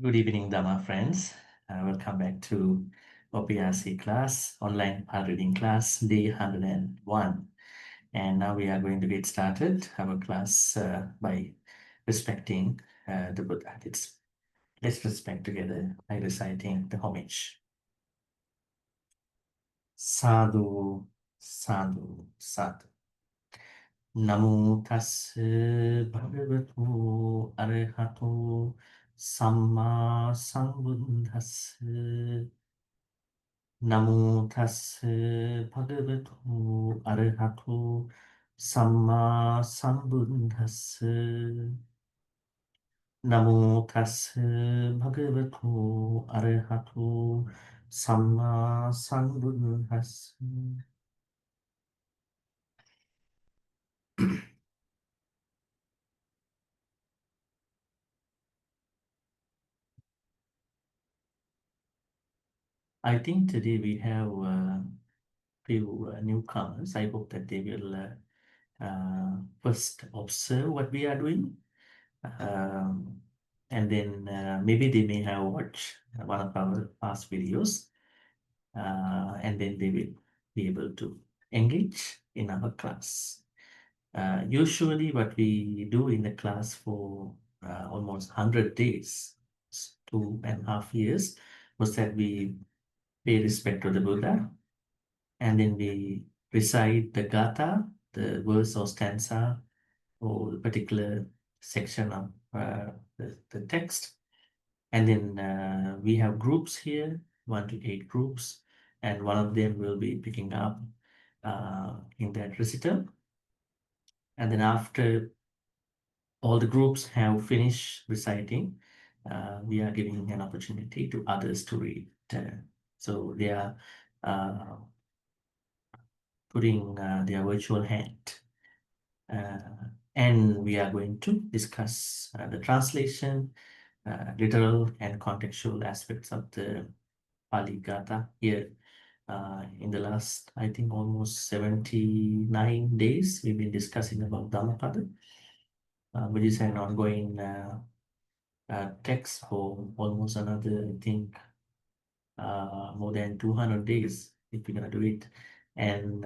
Good evening, Dhamma friends. Welcome back to OPRC class, online part reading class, day 101. And now we are going to get started our class by respecting the Buddha. Let's respect together by reciting the homage. Sadhu, sadhu, sadhu. Namo tassa bhagavato arahato samma sambuddhassa. Namo tassa bhagavato arahato samma sambuddhassa. Namo tassa bhagavato arahato samma sambuddhassa. I think today we have few newcomers. I hope that they will first observe what we are doing. And then maybe they may have watched one of our past videos, and then they will be able to engage in our class. Usually what we do in the class for almost 100 days, 2.5 years, was that we pay respect to the Buddha, and then we recite the Gatha, the verse or stanza, or the particular section of the text. And then we have groups here, 1 to 8 groups, and one of them will be picking up in that recital. And then after all the groups have finished reciting, we are giving an opportunity to others to read. So they are putting their virtual hand. And we are going to discuss the translation, literal and contextual aspects of the Pali Gatha here. In the last, I think, almost 79 days, we've been discussing about Dhammapada, which is an ongoing text for almost another, I think, more than 200 days, if we're going to do it. And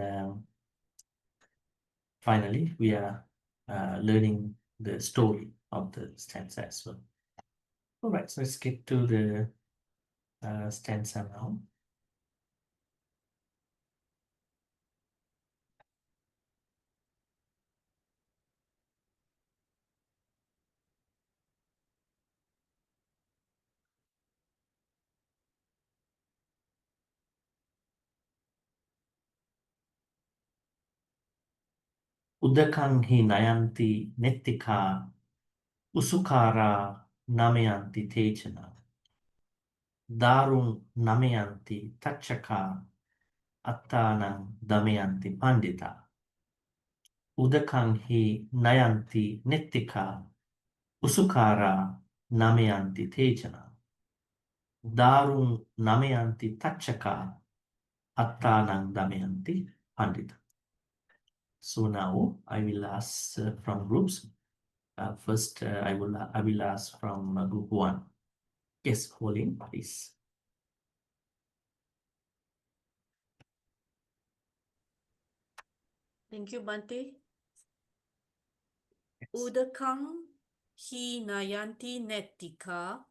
finally, we are learning the story of the stanza as well. All right, so let's get to the stanza now. Udakang hi nayanti nettika usukara namayanti tejana. Darung namayanti tachaka attanang damayanti pandita. Udakang hi nayanti nettika usukara namayanti tejana. Darung namayanti tachaka attanang damayanti pandita. So now I will ask from groups. First, I will ask from group 1. Yes, Pauline, please. Thank you, Bhante. Udakang hi nayanti nettika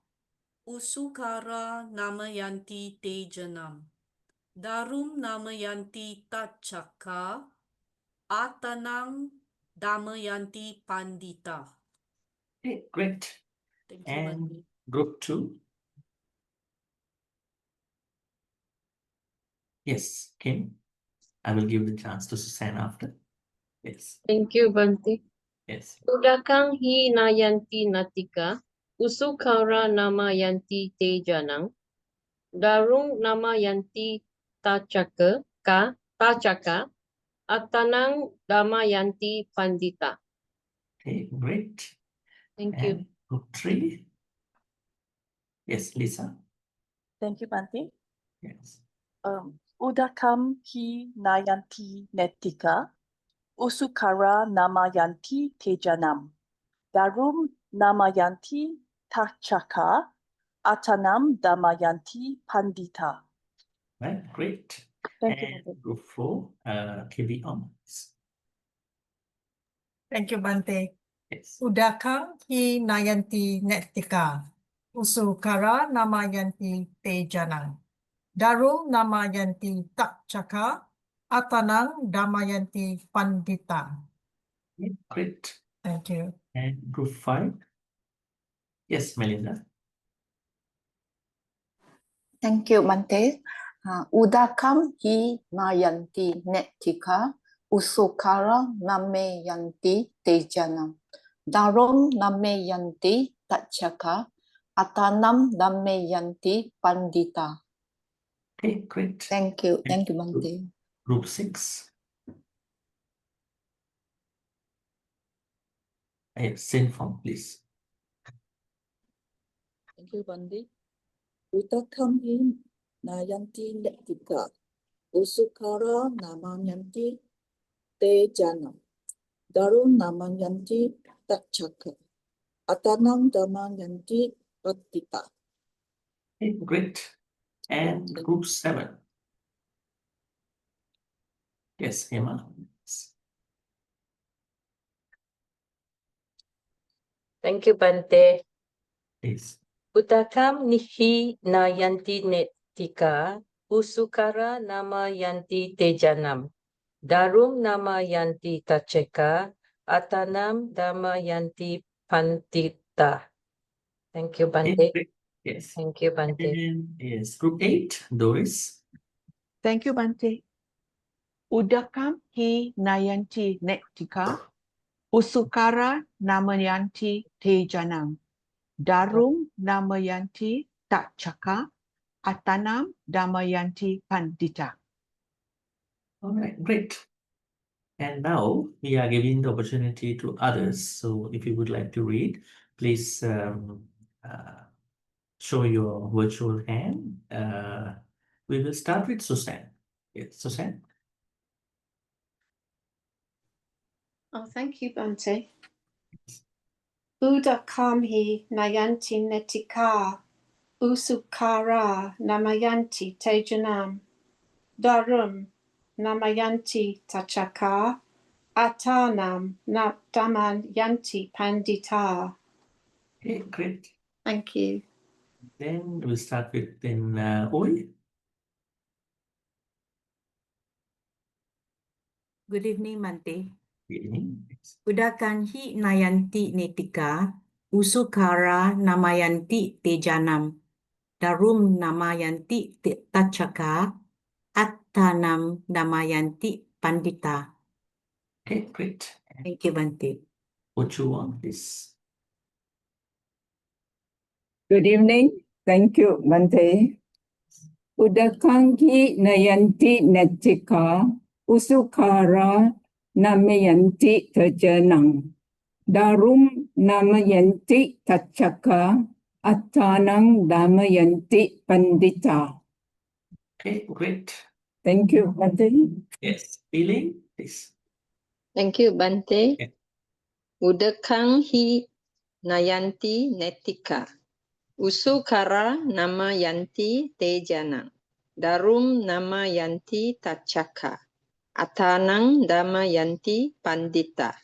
usukara namayanti tejanam. Darum namayanti tachaka atanang damayanti pandita. Okay, great. Thank you, And Bhante. group 2. Yes, Kim. I will give the chance to Susan after. Yes. Thank you, Bhante. Yes. Udakang hi nayanti natika, usukara namayanti tejanang, darung namayanti tachaka, atanang damayanti pandita. Okay, great. Thank And you. group 3. Yes, Lisa. Thank you, Bhante. Yes. Udakam hi nayanti nettika, usukara namayanti tejanam, darum namayanti tachaka, Atanam Damayanti Pandita. Right, great. Thank you, And Bhante. group 4, KB Omans. Thank you, Bhante. Yes. Udakam hi nayanti netika. Usukara namayanti tejanang. Darum namayanti takchaka. Atanang damayanti pandita. Yeah, great. Thank you. And group 5. Yes, Melinda. Thank you, Bhante. Udakam hi nayanti netika, usukara namayanti tejanam. Darum namayanti tachaka, atanam namayanti pandita. Okay, great. Thank you. And Thank you, Bhante. group 6. Same form, please. Thank you, Bhante. Udakam hi nayanti netika, usukara namayanti tejanam. Darum namayanti tachaka, atanam damayanti pandita. Okay, great. And group 7. Yes, Emma. Thank you, Bhante. Please. Udakam nihi nayanti netika, usukara namayanti tejanam. Darum namayanti tacheka, atanam damayanti pandita. Thank you, Okay, Bhante. great. Yes. Thank you, Bhante. And yes, group 8, Doris. Thank you, Bhante. Udakam hi nayanti netika, usukara namayanti tejanam. Darum namayanti takchaka, atanam damayanti pandita. All right, great. And now we are giving the opportunity to others. So if you would like to read, please show your virtual hand. We will start with Susan. Yes, Susan. Oh, thank you, Bhante. Udakam hi nayanti netika, usukara namayanti tejanam. Darum namayanti tachaka, atanam damayanti pandita. Okay, great. Thank you. Then we'll start with Oi. Good evening, Bhante. Good evening. Udakam hi nayanti netika, usukara namayanti tejanam. Darum namayanti tachaka, attanam namayanti pandita. Okay, great. Thank you, Bhante. What you want, please. Good evening. Thank you, Bhante. Udakangi nayanti netika, usukara namayanti tajanang. Darum namayanti tachaka, attanang namayanti pandita. Okay, great. Thank you, Bhante. Yes, feeling, please. Thank you, Bhante. Yeah. Udakam hi nayanti netika. Usukara namayanti tejanang. Darum namayanti tachaka. Atanang damayanti pandita.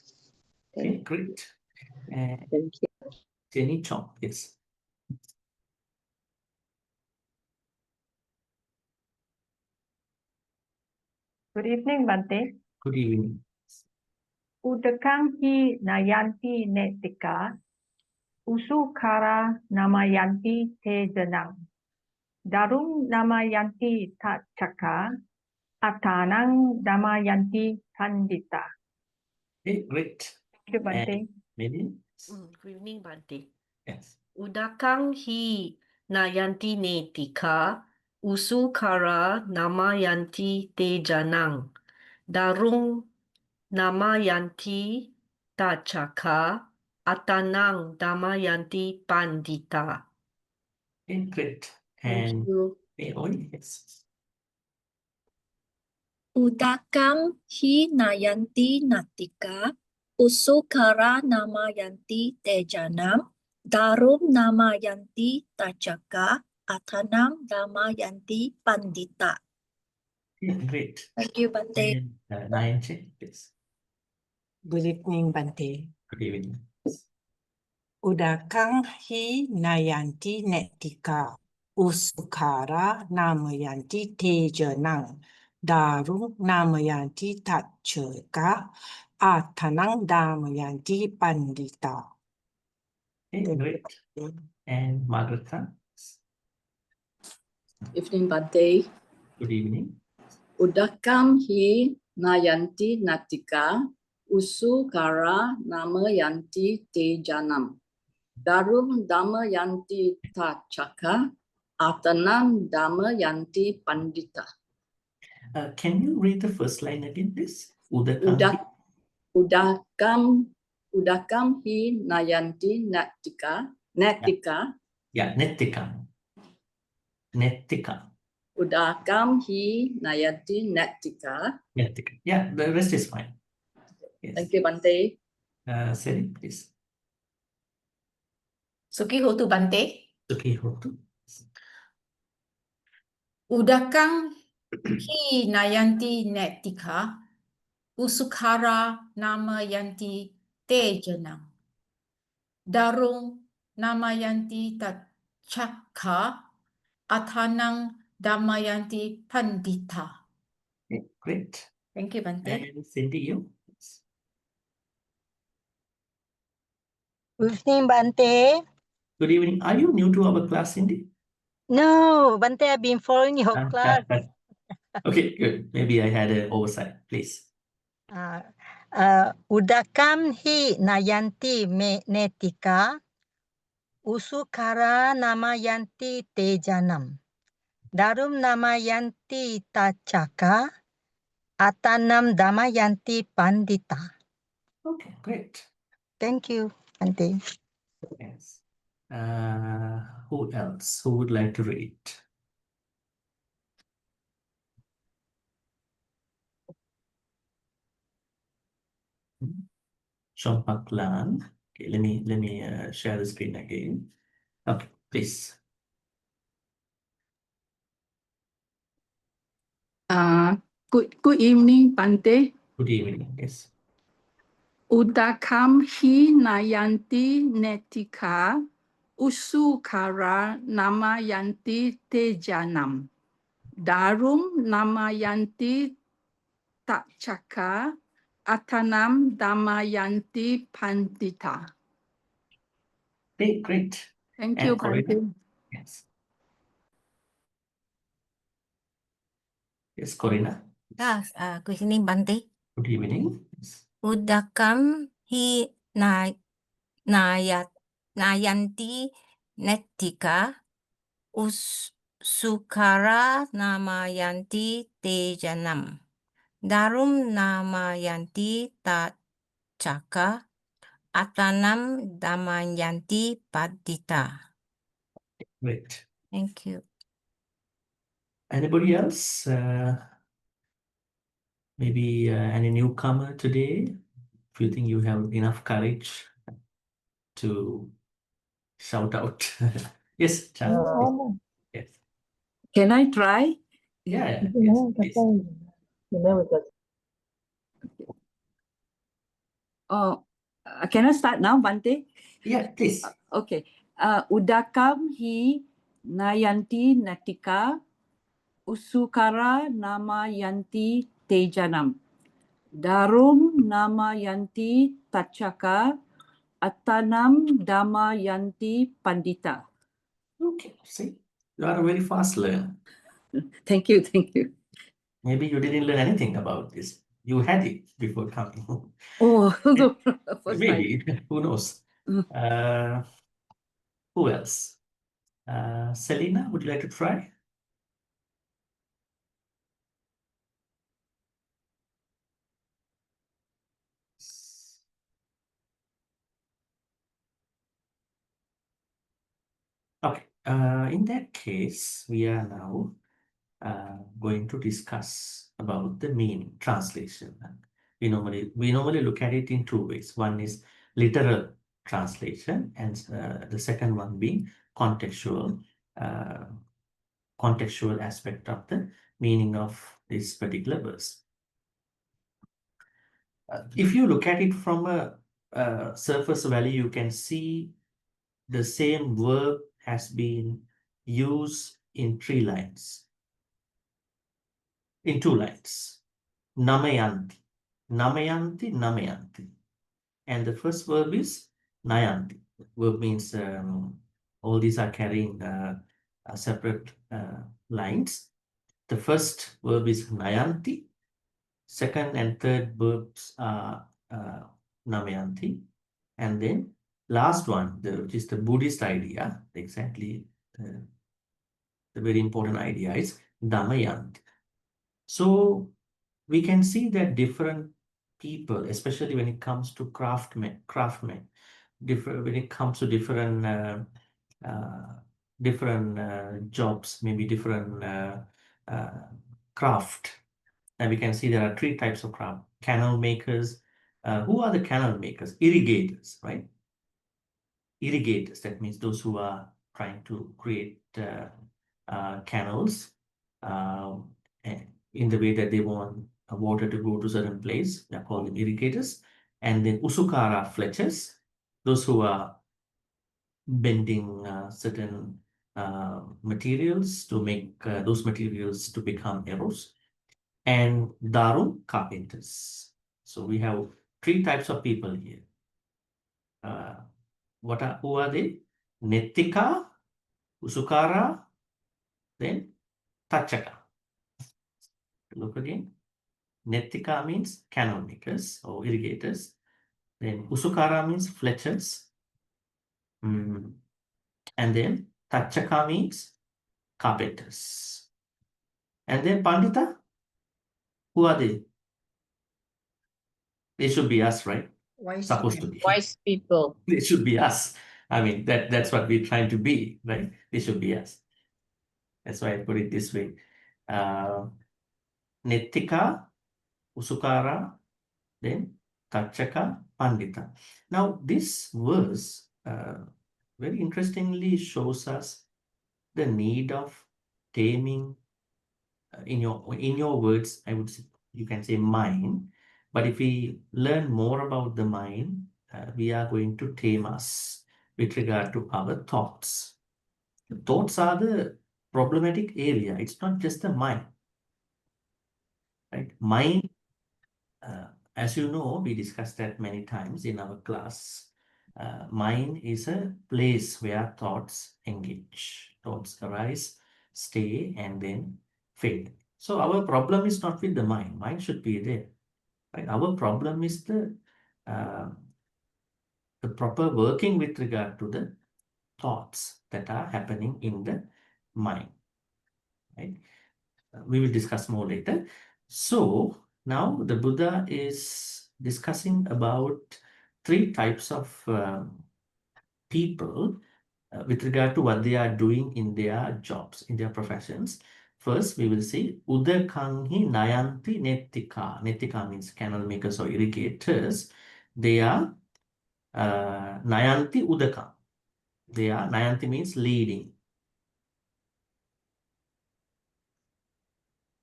Okay, great. Thank you. Jenny Chong, yes. Good evening, Bhante. Good evening. Udakam hi nayanti netika, usukara namayanti tejanam. Darum namayanti tachaka, atanang damayanti pandita. Okay, great. Thank you, Bhante. Maybe? Good evening, Bhante. Yes. Udakam hi nayanti netika, usukara namayanti tejanang. Darum namayanti tachaka, atanang damayanti pandita. Okay, great. Thank And you. yes. Udakam hi nayanti natika, usukara namayanti tejanam. Darum namayanti tachaka atanam damayanti pandita. Yeah, great. Thank you, Bhante. And Nayanchi, please. Good evening, Bhante. Good evening. Udakang hi nayanti netika. Usukara namayanti tejanang. Darum namayanti tachaka. Atanang damayanti pandita. Okay, great. And Margaret Khan. Evening, Bhante. Good evening. Udakam hi nayanti natika, usukara namayanti te janam. Darum damayanti tachaka, atanam damayanti pandita. Can you read the first line again, please? Udakam. Udakam hi nayanti netika. Yeah, netikam. Netikam. Udakam hi nayanti netika. Netikam. Yeah, the rest is fine. Yes. Thank you, Bhante. Seri, please. Sukihotu Bhante. Sukihotu. Udakang hi nayanti netika. Usukara namayanti tejanang. Darung namayanti tachaka. Atanang damayanti pandita. Okay, great. Thank you, Bhante. And Cindy, you. Good evening, Bhante. Good evening. Are you new to our class, Cindy? No, Bhante, I've been following your class. Okay, good. Maybe I had an oversight. Please. Udakam hi nayanti netika, usukara namayanti tejanam. Darum namayanti tachaka, atanam damayanti pandita. Okay, great. Thank you, Bhante. Yes. Who else? Who would like to read? Shampaklan. Okay, let me share the screen again. Okay, please. Good evening, Bhante. Good evening. Yes. Udakam hi nayanti netika, usukara namayanti tejanam. Darum namayanti tachaka, atanam damayanti pandita. Okay, great. Thank And you, Corina? Bhante. Yes. Yes, Corina. Yes, good evening, Bhante. Good evening. Yes. Udakam hi nayanti netika sukara namayanti tejanam. Darum namayanti tachaka atanam damayanti padita. Great. Thank you. Anybody else? Maybe any newcomer today? If you think you have enough courage to shout out. Yes, Chan. Yes. Can I try? Yeah, yes, please. Oh, can I start now, Bhante? Yeah, please. Okay. Udakam hi nayanti natika, usukara namayanti tejanam. Darum namayanti tachaka, atanam damayanti pandita. Okay, see, you are a very fast learner. Thank you, thank you. Maybe you didn't learn anything about this. You had it before coming. Oh, first time. Maybe, who knows? Who else? Selena, would you like to try? Okay, in that case, we are now going to discuss about the meaning, translation. We normally look at it in two ways. One is literal translation, and the second one being contextual contextual aspect of the meaning of this particular verse. If you look at it from a surface value, you can see the same verb has been used in 3 lines, in 2 lines. Namayanti, namayanti, namayanti. And the first verb is nayanti. Verb means all these are carrying separate lines. The first verb is nayanti. Second and third verbs are namayanti. And then last one, which is the Buddhist idea, exactly the very important idea is Dhammapada. So we can see that different people, especially when it comes to craftsmen, when it comes to different jobs, maybe different craft. And we can see there are 3 types of craft. Canal makers. Who are the canal makers? Irrigators, right? Irrigators, that means those who are trying to create canals in the way that they want water to go to a certain place. They are called them irrigators. And then usukara fletchers, those who are bending certain materials to make those materials to become arrows. And darum, carpenters. So we have 3 types of people here. Who are they? Nettika, usukara, then tachaka. Look again. Nettika means canal makers or irrigators. Then usukara means fletchers. And then tachaka means carpenters. And then pandita, who are they? They should be us, right? Supposed to be. Wise people. They should be us. I mean, that's what we're trying to be, right? They should be us. That's why I put it this way. Nettika, usukara, then tachaka, pandita. Now, this verse very interestingly shows us the need of taming, in your words, I would say, you can say mind. But if we learn more about the mind, we are going to tame us with regard to our thoughts. The thoughts are the problematic area. It's not just the mind, right? Mind, as you know, we discussed that many times in our class. Mind is a place where thoughts engage. Thoughts arise, stay, and then fade. So our problem is not with the mind. Mind should be there. Right? Our problem is the proper working with regard to the thoughts that are happening in the mind. Right? We will discuss more later. So now the Buddha is discussing about 3 types of people with regard to what they are doing in their jobs, in their professions. First, we will see Udakanghi Nayanti Nettika. Nettika means canal makers or irrigators. They are Nayanti Udakang. They are, Nayanti means leading.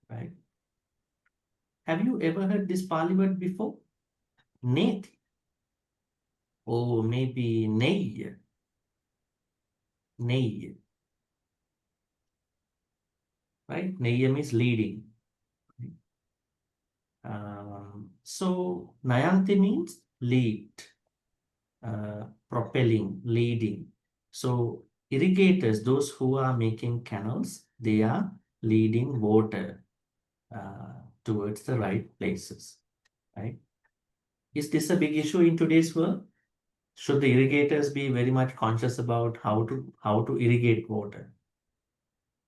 Right? Have you ever heard this Pali word before? Neti. Or maybe Ney. Ney. Right? Ney means leading. So Nayanti means lead, propelling, leading. So irrigators, those who are making canals, they are leading water towards the right places, right? Is this a big issue in today's world? Should the irrigators be very much conscious about how to irrigate water?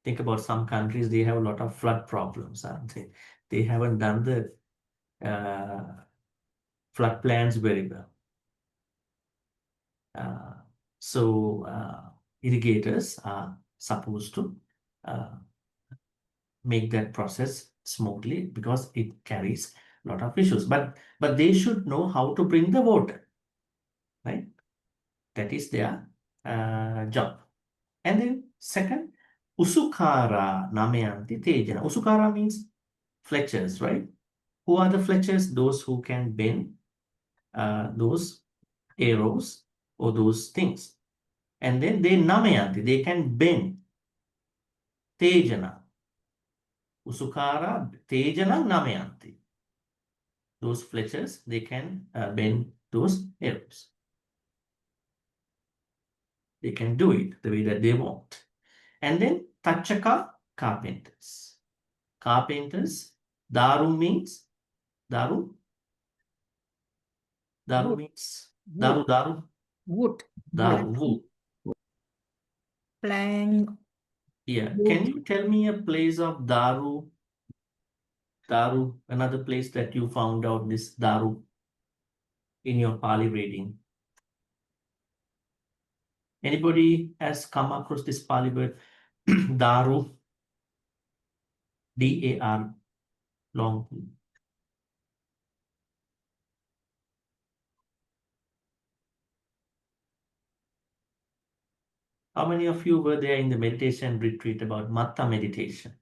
Think about some countries, they have a lot of flood problems, aren't they? They haven't done the flood plans very well. So irrigators are supposed to make that process smoothly because it carries a lot of issues. But they should know how to bring the water, right? That is their job. And then second, Usukara Namayanti Tejana. Usukara means fletchers, right? Who are the fletchers? Those who can bend those arrows or those things. And then they Namayanti, they can bend. Tejana. Usukara Tejana Namayanti. Those fletchers, they can bend those arrows. They can do it the way that they want. And then Tachaka, carpenters. Carpenters, Daru means, Daru? Daru Wood. means, Wood. Daru, Wood. Daru, wood. Plank. Yeah, Wood. can you tell me a place of Daru? Daru, another place that you found out this Daru in your Pali reading. Anybody has come across this Pali word Daru? D-A-R, long. How many of you were there in the meditation retreat about Matta meditation?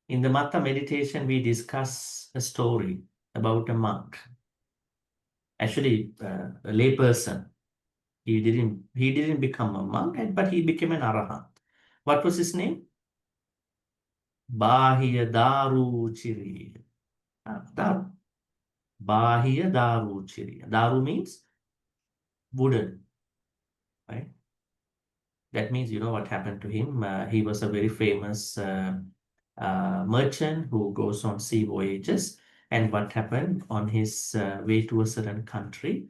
In the Matta meditation, we discuss a story about a monk. Actually, a lay person. He didn't become a monk, but he became an arahant. What was his name? Bahiya Daru Chiri. Daru. Bahiya Daru Chiri. Daru means wooden, right? That means you know what happened to him. He was a very famous merchant who goes on sea voyages. And what happened on his way to a certain country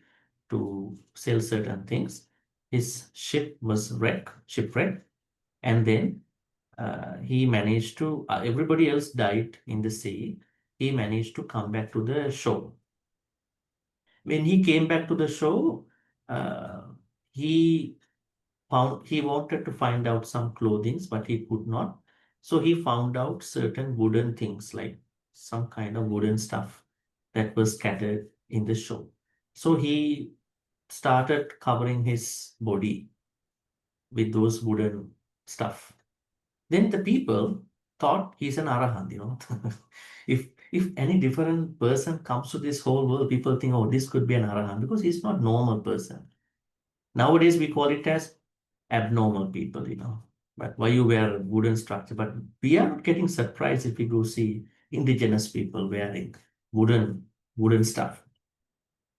to sell certain things, his ship was shipwrecked, and then he managed to, everybody else died in the sea. He managed to come back to the shore. When he came back to the shore, he wanted to find out some clothing, but he could not. So he found out certain wooden things, like some kind of wooden stuff that was scattered in the shore. So he started covering his body with those wooden stuff. Then the people thought he's an arahant, you know. If any different person comes to this whole world, people think, oh, this could be an arahant, because he's not normal person. Nowadays we call it as abnormal people, you know. But why you wear a wooden structure? But we are not getting surprised if we go see indigenous people wearing wooden stuff.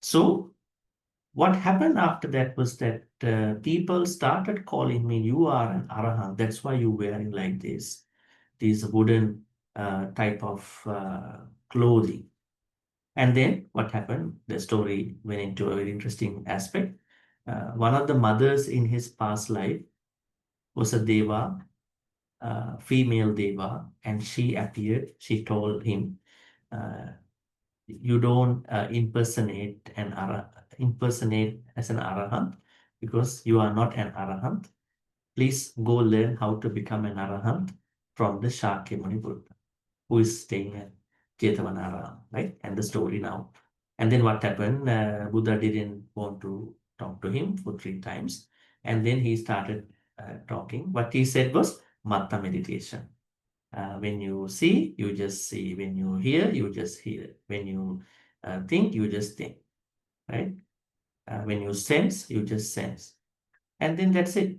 So what happened after that was that people started calling me, you are an arahant. That's why you're wearing like this, these wooden type of clothing. And then what happened? The story went into a very interesting aspect. One of the mothers in his past life was a deva, female deva, and she appeared. She told him, you don't impersonate as an arahant, because you are not an arahant. Please go learn how to become an arahant from the Shakyamuni Buddha, who is staying at Jetavana, right? And the story now. And then what happened? Buddha didn't want to talk to him for 3 times. And then he started talking. What he said was Matta meditation. When you see, you just see. When you hear, you just hear. When you think, you just think, right? When you sense, you just sense. And then that's it.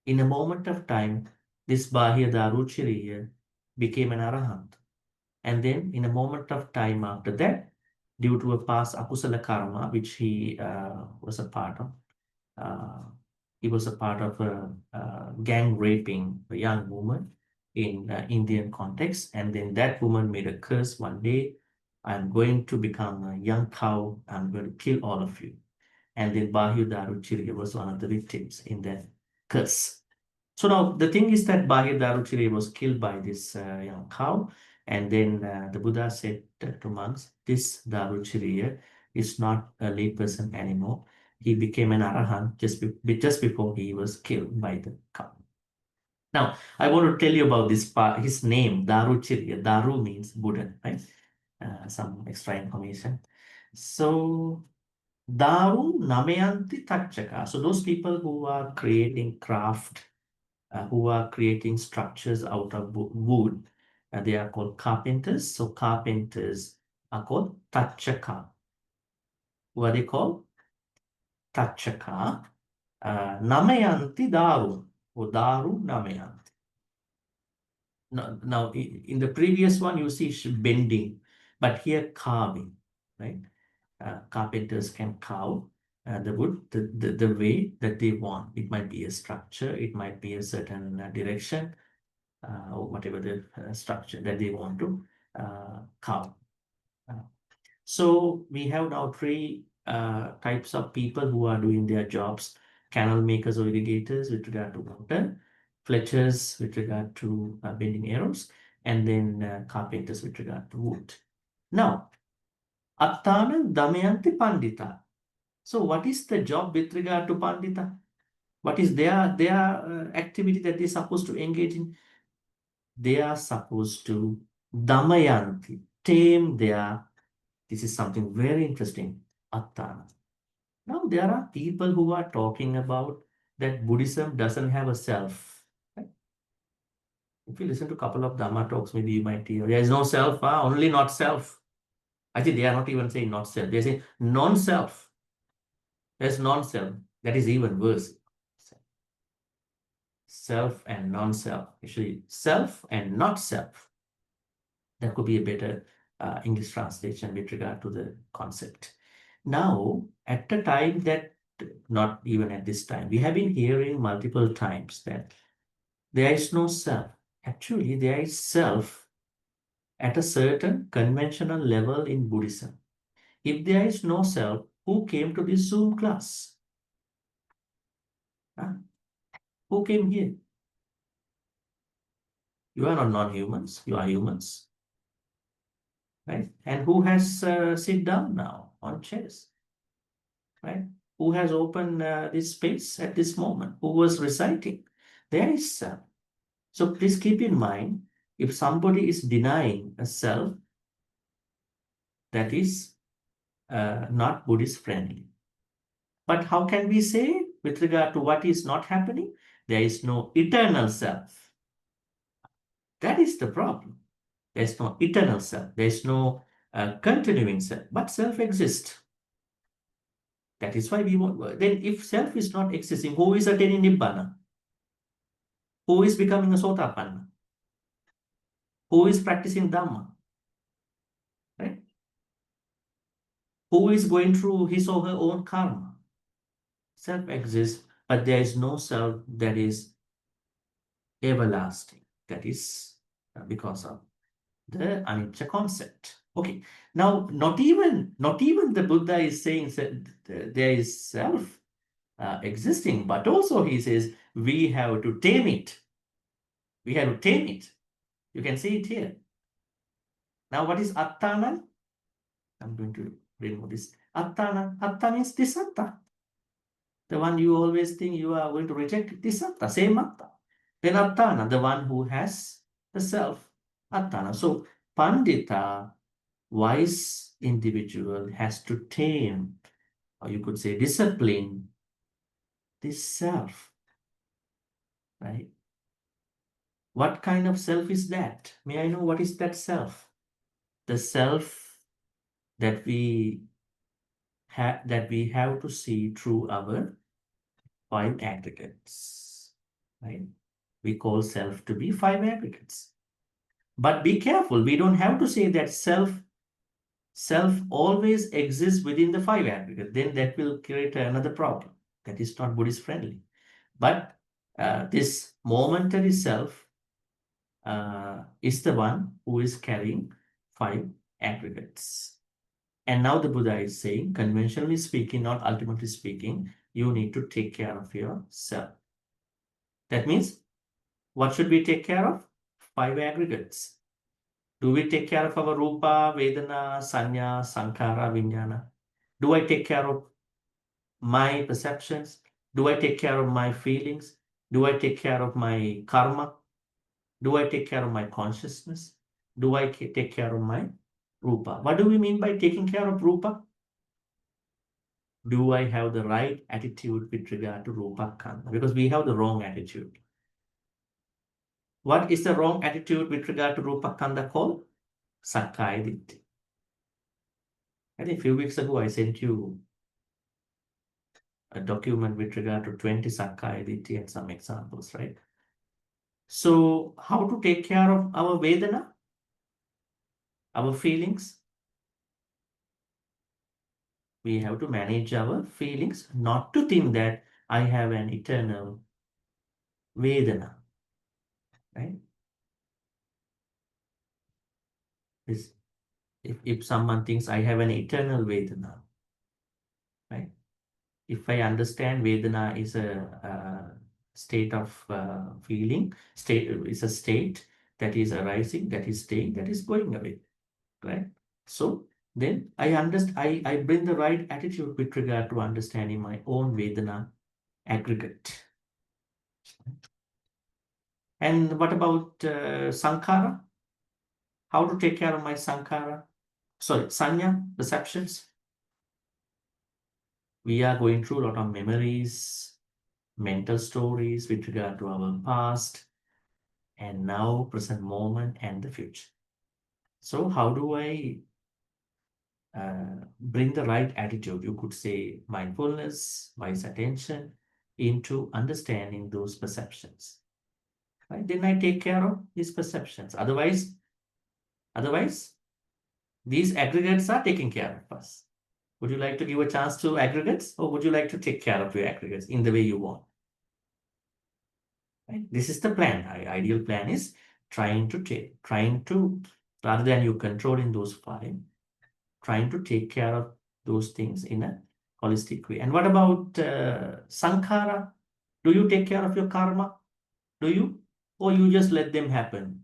In a moment of time, this Bahya Daruchiriya became an arahant. And then in a moment of time after that, due to a past akusala karma, which he was a part of, he was a part of a gang raping a young woman in Indian context. And then that woman made a curse one day, I'm going to become a young cow, I'm going to kill all of you. And then Bahyu Daruchirya was one of the victims in that curse. So now the thing is that Bahya Daruchirya was killed by this young cow. And then the Buddha said to monks, this Daruchirya is not a layperson anymore. He became an arahant just before he was killed by the cow. Now, I want to tell you about this part, his name, Daruchirya. Daru means Buddha, right? Some extra information. So Darum namayanti tachaka. So those people who are creating craft, who are creating structures out of wood, they are called carpenters. So carpenters are called tachaka. What are they called? Tachaka. Namayanti darum. Or darum namayanti. Now, in the previous one, you see bending, but here carving, right? Carpenters can carve the wood the way that they want. It might be a structure, it might be a certain direction, or whatever the structure that they want to carve. So we have now three types of people who are doing their jobs: canal makers or irrigators with regard to water, fletchers with regard to bending arrows, and then carpenters with regard to wood. Now, Attana Damayanti Pandita. So what is the job with regard to Pandita? What is their activity that they're supposed to engage in? They are supposed to Damayanti, tame their, this is something very interesting, Attana. Now there are people who are talking about that Buddhism doesn't have a self. Right? If you listen to a couple of Dhamma talks, maybe you might hear, there is no self, only not self. Actually, they are not even saying not self. They say non-self. There's non-self. That is even worse. Self and non-self. Actually, self and not self. That could be a better English translation with regard to the concept. Now, at the time that, not even at this time, we have been hearing multiple times that there is no self. Actually, there is self at a certain conventional level in Buddhism. If there is no self, who came to this Zoom class? Huh? Who came here? You are not non-humans, you are humans. Right? And who has sit down now on chairs? Right? Who has opened this space at this moment? Who was reciting? There is self. So please keep in mind, if somebody is denying a self, that is not Buddhist friendly. But how can we say with regard to what is not happening? There is no eternal self. That is the problem. There is no eternal self. There is no continuing self. But self exists. That is why we want. Then if self is not existing, who is attaining Nibbana? Who is becoming a Sotapanna? Who is practicing Dhamma? Right? Who is going through his or her own karma? Self exists, but there is no self that is everlasting. That is because of the anicca concept. Okay. Now, not even the Buddha is saying that there is self existing, but also he says we have to tame it. We have to tame it. You can see it here. Now, what is Attana? I'm going to remove this. Attana. Atta means disatta. The one you always think you are going to reject, disatta, same atta. Then Attana, the one who has the self. Attana. So, Pandita, wise individual, has to tame, or you could say discipline, this self. Right? What kind of self is that? May I know what is that self? The self that we have to see through our 5 aggregates. Right? We call self to be 5 aggregates. But be careful, we don't have to say that self always exists within the 5 aggregates. Then that will create another problem. That is not Buddhist friendly. But this momentary self is the one who is carrying 5 aggregates. And now the Buddha is saying, conventionally speaking, not ultimately speaking, you need to take care of yourself. That means, what should we take care of? 5 aggregates. Do we take care of our Rupa, Vedana, Sanya, Sankhara, Vijnana? Do I take care of my perceptions? Do I take care of my feelings? Do I take care of my karma? Do I take care of my consciousness? Do I take care of my Rupa? What do we mean by taking care of Rupa? do I have the right attitude with regard to Rupakanda? Because we have the wrong attitude. What is the wrong attitude with regard to Rupakanda called? Sakkaya Ditthi. I think a few weeks ago I sent you a document with regard to 20 Sakkaya Ditthi and some examples, right? So how to take care of our Vedana? Our feelings? We have to manage our feelings, not to think that I have an eternal Vedana, right? If someone thinks I have an eternal Vedana, right? If I understand Vedana is a state of feeling, is a state that is arising, that is staying, that is going away, right? So then I bring the right attitude with regard to understanding my own Vedana aggregate. And what about Sankhara? How to take care of my Sankhara? Sorry, Sanya, perceptions. We are going through a lot of memories, mental stories with regard to our past, and now, present moment, and the future. So how do I bring the right attitude? You could say mindfulness, wise attention, into understanding those perceptions. Right? Then I take care of these perceptions. Otherwise, these aggregates are taking care of us. Would you like to give a chance to aggregates, or would you like to take care of your aggregates in the way you want? Right? This is the plan. Ideal plan is trying to, rather than you controlling those five, trying to take care of those things in a holistic way. And what about Sankhara? Do you take care of your karma? Do you? Or you just let them happen?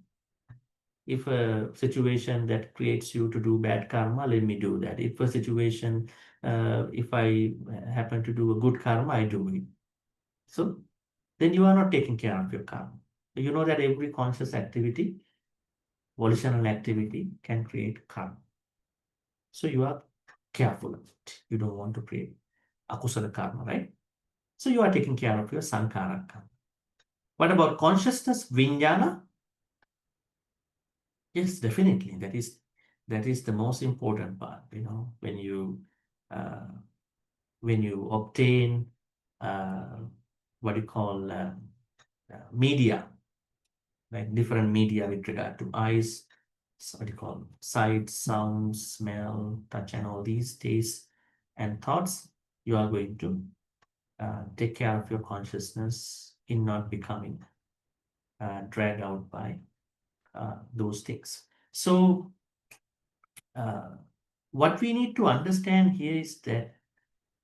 If a situation that creates you to do bad karma, let me do that. If a situation, if I happen to do a good karma, I do it. So then you are not taking care of your karma. You know that every conscious activity, volitional activity, can create karma. So you are careful of it. You don't want to create akusala karma, right? So you are taking care of your sankhara karma. What about consciousness, vijnana? Yes, definitely. That is the most important part. You know, when you obtain what you call media, like different media with regard to eyes, so what you call sight, sound, smell, touch, and all these tastes and thoughts, you are going to take care of your consciousness in not becoming dragged out by those things. So what we need to understand here is that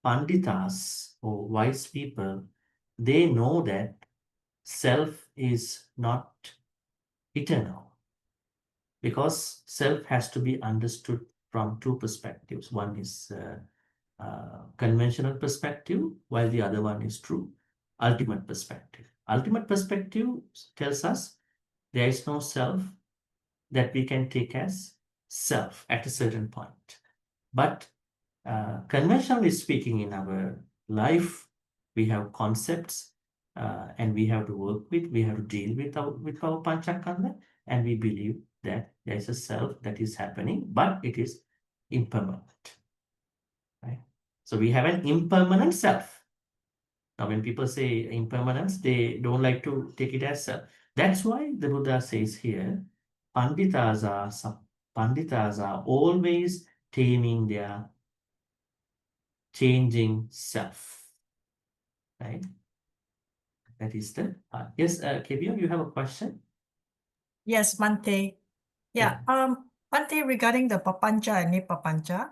Panditas or wise people, they know that self is not eternal, because self has to be understood from two perspectives. One is conventional perspective, while the other one is true ultimate perspective. Ultimate perspective tells us there is no self that we can take as self at a certain point. But conventionally speaking, in our life, we have concepts and we have to work with, we have to deal with our Panchakanda, and we believe that there is a self that is happening, but it is impermanent. Right? So we have an impermanent self. Now, when people say impermanence, they don't like to take it as self. That's why the Buddha says here, Panditas are always taming their changing self. Right? That is the part. Yes, Kebio, you have a question? Yes, Bhante. Yeah, Bhante, regarding the Papancha and Nipapancha,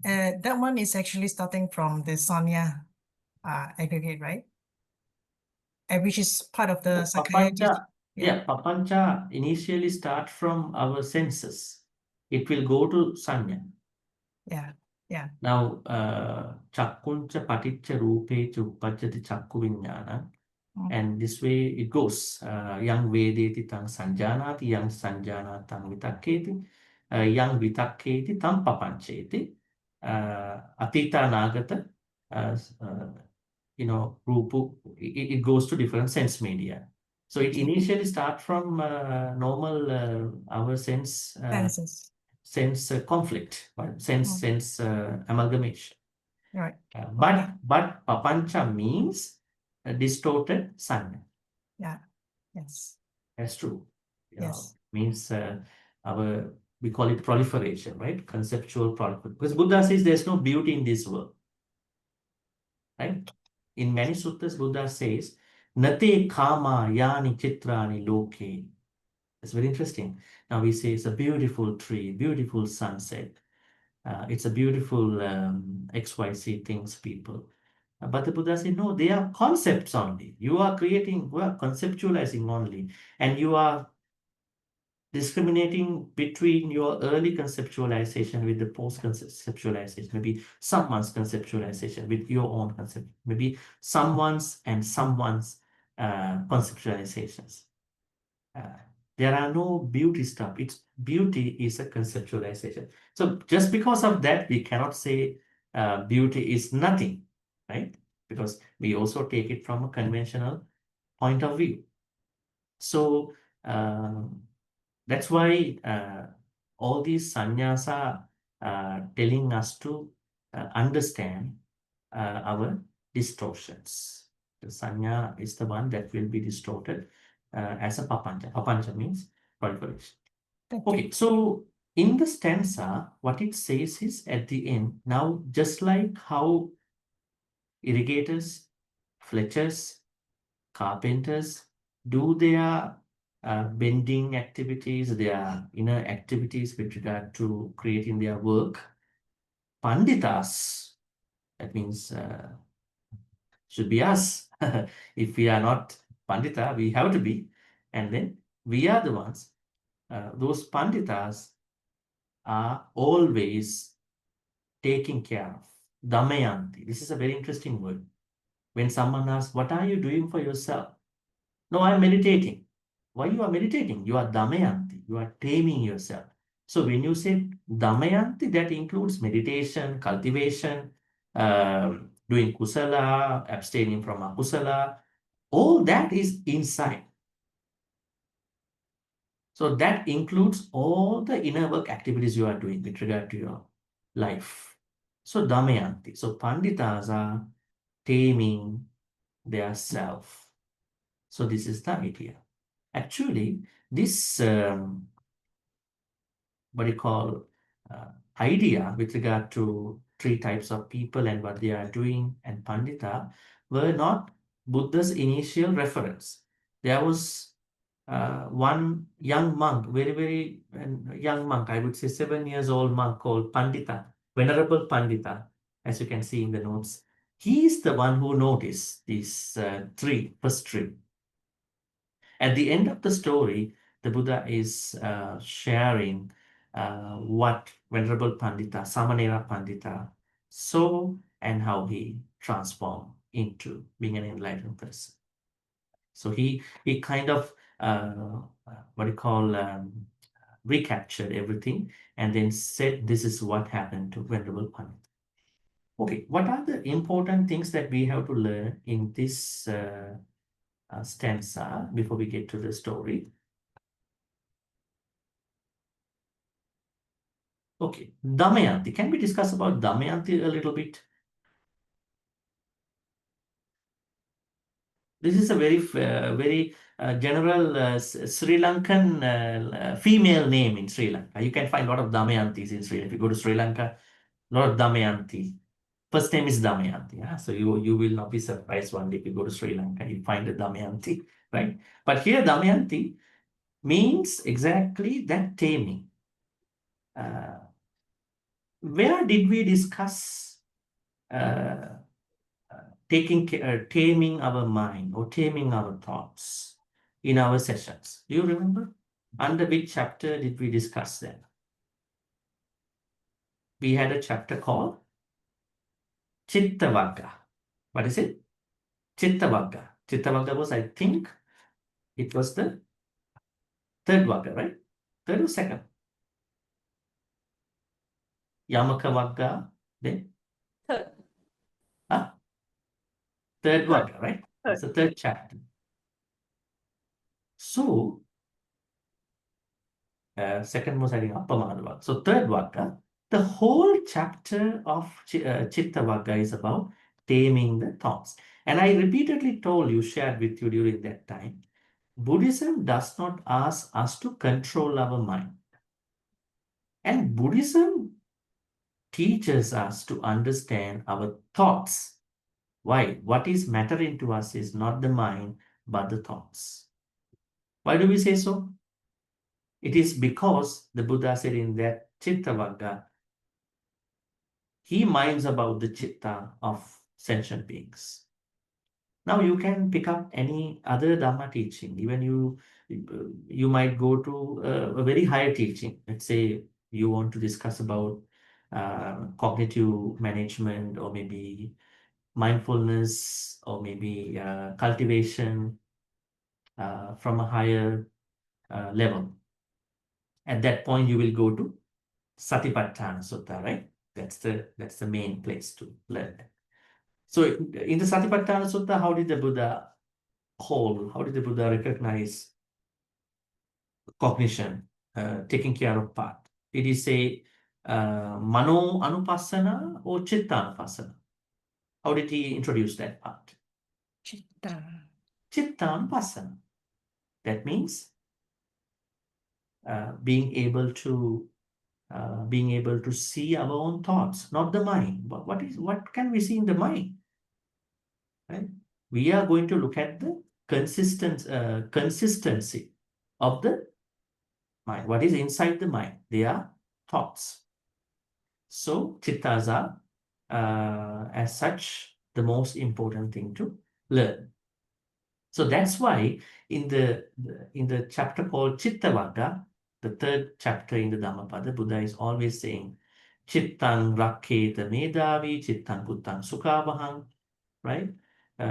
that one is actually starting from the Sanya aggregate, right? Which is part of the Sakkaya. Yeah, Papancha initially start from our senses. It will go to Sanya. Yeah. Now, Chakkuncha Paticca Rupecha Uppajjati Chakku Vijnana. And this way it goes. Yang Vedeti Tang Sanjanati, Yang Sanjana Tang Vitakketi, Yang Vitakketi Tang Papancheti, Atita Nagata rupu, it goes to different sense media. So it initially start from normal our sense conflict, right? Sense amalgamation. Right. But papancha means distorted sanya. Yeah. Yes. That's true. Yes. Means we call it proliferation, right? Conceptual proliferation. Because Buddha says there's no beauty in this world. Right? In many suttas, Buddha says, Nate kama yani chitrani loke. It's very interesting. Now we say it's a beautiful tree, beautiful sunset. It's a beautiful XYZ things, people. But the Buddha said, no, they are concepts only. You are conceptualizing only. And you are discriminating between your early conceptualization with the post-conceptualization, maybe someone's conceptualization with your own concept, maybe someone's and someone's conceptualizations. There are no beauty stuff. Beauty is a conceptualization. So just because of that, we cannot say beauty is nothing, right? Because we also take it from a conventional point of view. So that's why all these sannyas are telling us to understand our distortions. The sanya is the one that will be distorted as a papancha. Papancha means proliferation. Okay, so in the stanza, what it says is at the end, now just like how irrigators, fletchers, carpenters do their bending activities, their inner activities with regard to creating their work, panditas, that means should be us. If we are not pandita, we have to be. And then we are the ones. Those panditas are always taking care of. Damayanti. This is a very interesting word. When someone asks, what are you doing for yourself? No, I'm meditating. Why you are meditating? You are damayanti. You are taming yourself. So when you say damayanti, that includes meditation, cultivation, doing kusala, abstaining from akusala. All that is inside. So that includes all the inner work activities you are doing with regard to your life. So damayanti. So panditas are taming their self. So this is the idea. Actually, this what you call idea with regard to three types of people and what they are doing and pandita were not Buddha's initial reference. There was one young monk, very young monk, I would say 7 years old monk called Pandita, Venerable Pandita, as you can see in the notes. He is the one who noticed these first three. At the end of the story, the Buddha is sharing what Venerable Pandita, Samanera Pandita, saw and how he transformed into being an enlightened person. So he kind of recaptured everything and then said this is what happened to Venerable Pandita. Okay, what are the important things that we have to learn in this stanza before we get to the story? Okay, Damayanti. Can we discuss about Damayanti a little bit? This is a very general Sri Lankan female name in Sri Lanka. You can find a lot of Damayantis in Sri Lanka. If you go to Sri Lanka, a lot of Damayanti. First name is Damayanti. Yeah? So you will not be surprised one day if you go to Sri Lanka, you find a Damayanti, right? But here Damayanti means exactly that taming. Where did we discuss taming our mind or taming our thoughts in our sessions? Do you remember? Under which chapter did we discuss that? We had a chapter called Chittavagga. What is it? Chittavagga. Chittavagga was, I think, it was the third Vagga, right? Third or second? Yamaka Vagga, then? Third. Huh? third Vagga, right? It's the third chapter. So, second was I think Appamada Vagga. So third Vagga, the whole chapter of Chitta Vagga is about taming the thoughts. And I repeatedly told you, shared with you during that time, Buddhism does not ask us to control our mind. And Buddhism teaches us to understand our thoughts. Why? What is mattering to us is not the mind, but the thoughts. Why do we say so? It is because the Buddha said in that Chitta Vagga, he minds about the Chitta of sentient beings. Now you can pick up any other Dhamma teaching. Even you might go to a very higher teaching. Let's say you want to discuss about cognitive management, or maybe mindfulness, or maybe cultivation from a higher level. At that point, you will go to Satipatthana Sutta, right? That's the main place to learn. So in the Satipatthana Sutta, how did the Buddha recognize cognition, taking care of part? Did he say Mano Anupassana or Chitta Anupassana? How did he introduce that part? Chitta. Chitta Anupassana. That means being able to see our own thoughts, not the mind. But what can we see in the mind? Right? We are going to look at the consistency of the mind. What is inside the mind? They are thoughts. So chittas are, as such, the most important thing to learn. So that's why in the chapter called Chitta Vagga, the third chapter in the Dhammapada, Buddha is always saying, Chittang rakketa medavi, chittang kuttang sukhavahang, right?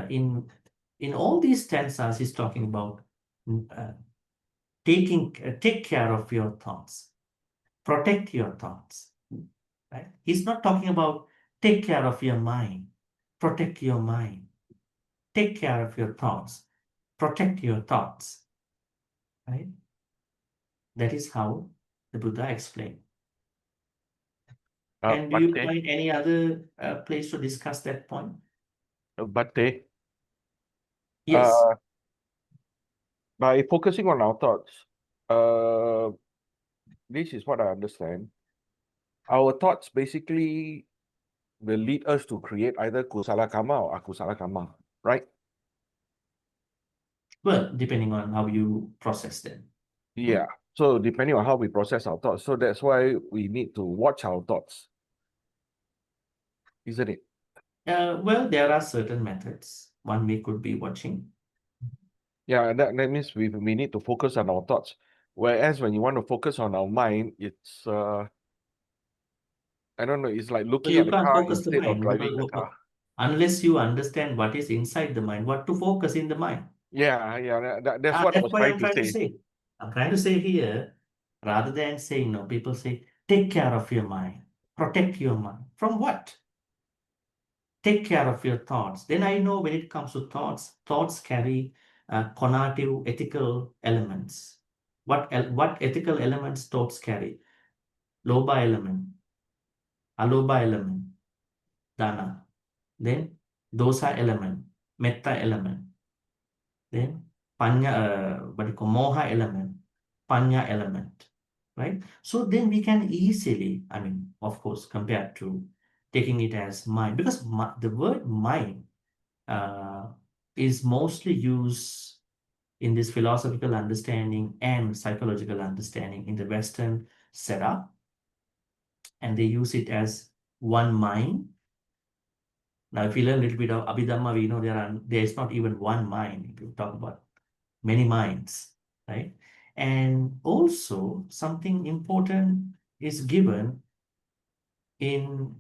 In all these stanzas, he's talking about take care of your thoughts, protect your thoughts, right? He's not talking about take care of your mind, protect your mind, take care of your thoughts, protect your thoughts, right? That is how the Buddha explained. And do you Bhante, find any other place to discuss that point? Bhante, Yes. by focusing on our thoughts, this is what I understand. Our thoughts basically will lead us to create either kusala karma or akusala karma, right? Well, depending on how you process them. Yeah. So depending on how we process our thoughts. So that's why we need to watch our thoughts. Isn't it? Well, there are certain methods. One way could be watching. Yeah, that means we need to focus on our thoughts. Whereas when you want to focus on our mind, it's I don't know, it's like So looking you at the can't car focus the instead of mind driving the car. unless you understand what is inside the mind, what to focus in the mind. Yeah, that's what I That's was what trying I'm to trying to say. say. I'm trying to say here, rather than saying, no, people say, take care of your mind, protect your mind. From what? Take care of your thoughts. Then I know when it comes to thoughts carry connotative ethical elements. What ethical elements thoughts carry? Lobha element, alobha element, dana. Then dosa element, metta element. Then panya, what you call moha element, panya element, right? So then we can easily, I mean, of course, compared to taking it as mind, because the word mind is mostly used in this philosophical understanding and psychological understanding in the Western setup, and they use it as one mind. Now, if you learn a little bit of Abhidhamma, we know there is not even one mind. If you talk about many minds, right? And also something important is given in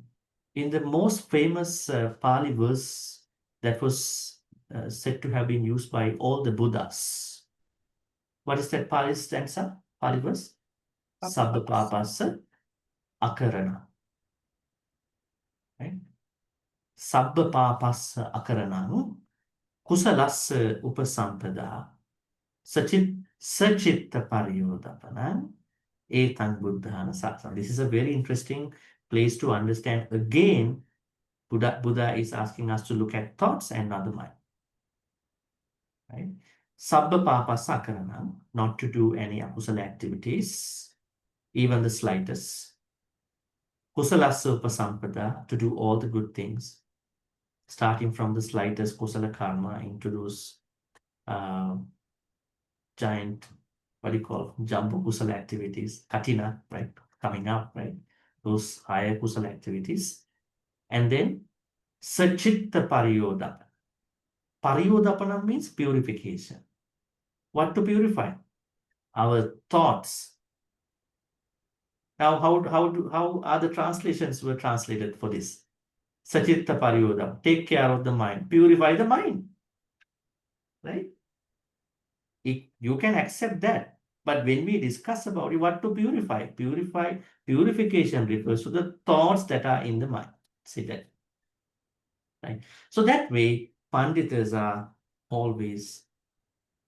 the most famous Pali verse that was said to have been used by all the Buddhas. What is that Pali stanza? Pali verse? Sabba papassa akarana. Right? Sabba papassa akaranam Kusalassa upasampada sachitta pariyodapana etang buddhana satsang. This is a very interesting place to understand. Again, Buddha is asking us to look at thoughts and not the mind. Right? Sabba papa sakaranam, not to do any akusala activities, even the slightest. Kusalassa upasampada, to do all the good things, starting from the slightest kusala karma into those giant, what do you call, jumbo kusala activities, katina, right, coming up, right, those higher kusala activities. And then sachitta pariyodapana. Pariyodapana means purification. What to purify? Our thoughts. Now, how are the translations were translated for this? Sachitta pariyodapana. Take care of the mind. Purify the mind. Right? You can accept that. But when we discuss about it, what to purify? Purification refers to the thoughts that are in the mind. See that? Right? So that way, Panditas are always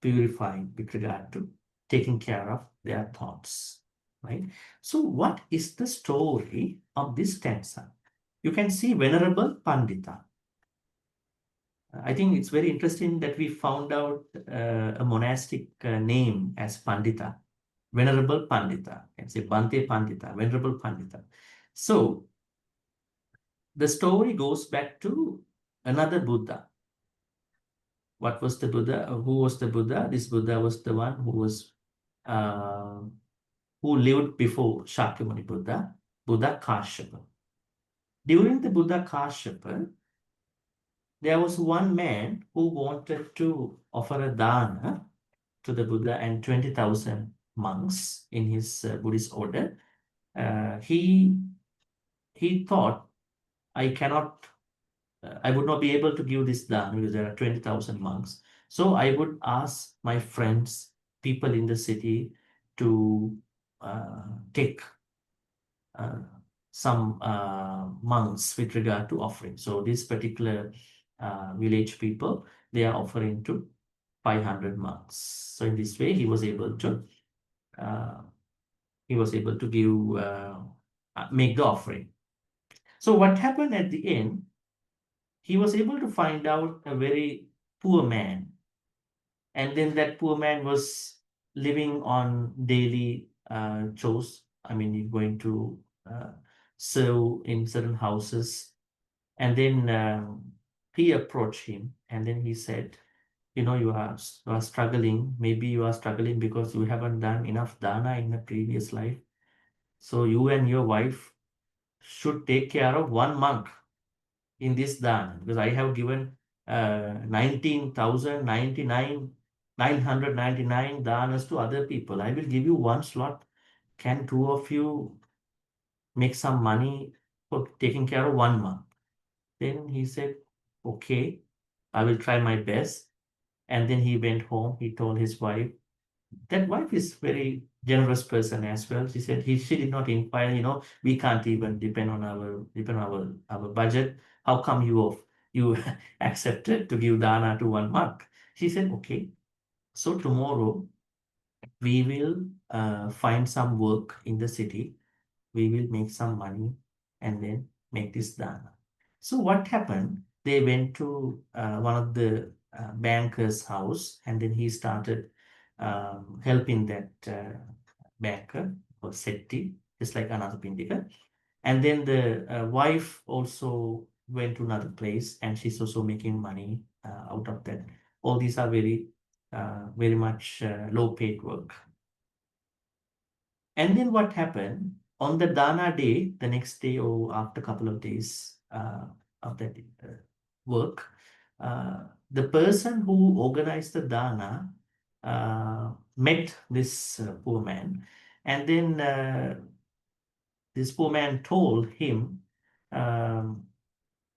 purifying with regard to taking care of their thoughts. Right? So what is the story of this stanza? You can see Venerable Pandita. I think it's very interesting that we found out a monastic name as Pandita, Venerable Pandita. You can say Bhante Pandita, Venerable Pandita. So the story goes back to another Buddha. What was the Buddha? Who was the Buddha? This Buddha was the one who was who lived before Shakyamuni Buddha, Buddha Kashyapa. During the Buddha Kashyapa, there was one man who wanted to offer a dana to the Buddha and 20,000 monks in his Buddhist order. He thought, I would not be able to give this dana because there are 20,000 monks. So I would ask my friends, people in the city, to take some monks with regard to offering. So this particular village people, they are offering to 500 monks. So in this way, he was able to give make the offering. So what happened at the end? He was able to find out a very poor man, and then that poor man was living on daily chores. I mean, he's going to serve in certain houses, and then he approached him, and then he said, you know, you are struggling. Maybe you are struggling because you haven't done enough dana in the previous life. So you and your wife should take care of one monk in this dana, because I have given 999 danas to other people. I will give you one slot. Can two of you make some money for taking care of one monk? Then he said, okay, I will try my best. And then he went home. He told his wife. That wife is very generous person as well. She said she did not inquire. You know, we can't even depend on our budget. How come you accepted to give dana to one monk? She said, okay. So tomorrow we will find some work in the city. We will make some money and then make this dana. So what happened? They went to one of the banker's house, and then he started helping that banker or Setti, just like another Pindika. And then the wife also went to another place, and she's also making money out of that. All these are very much low-paid work. And then what happened? On the dana day, the next day or after a couple of days of that work, the person who organized the dana met this poor man, and then this poor man told him,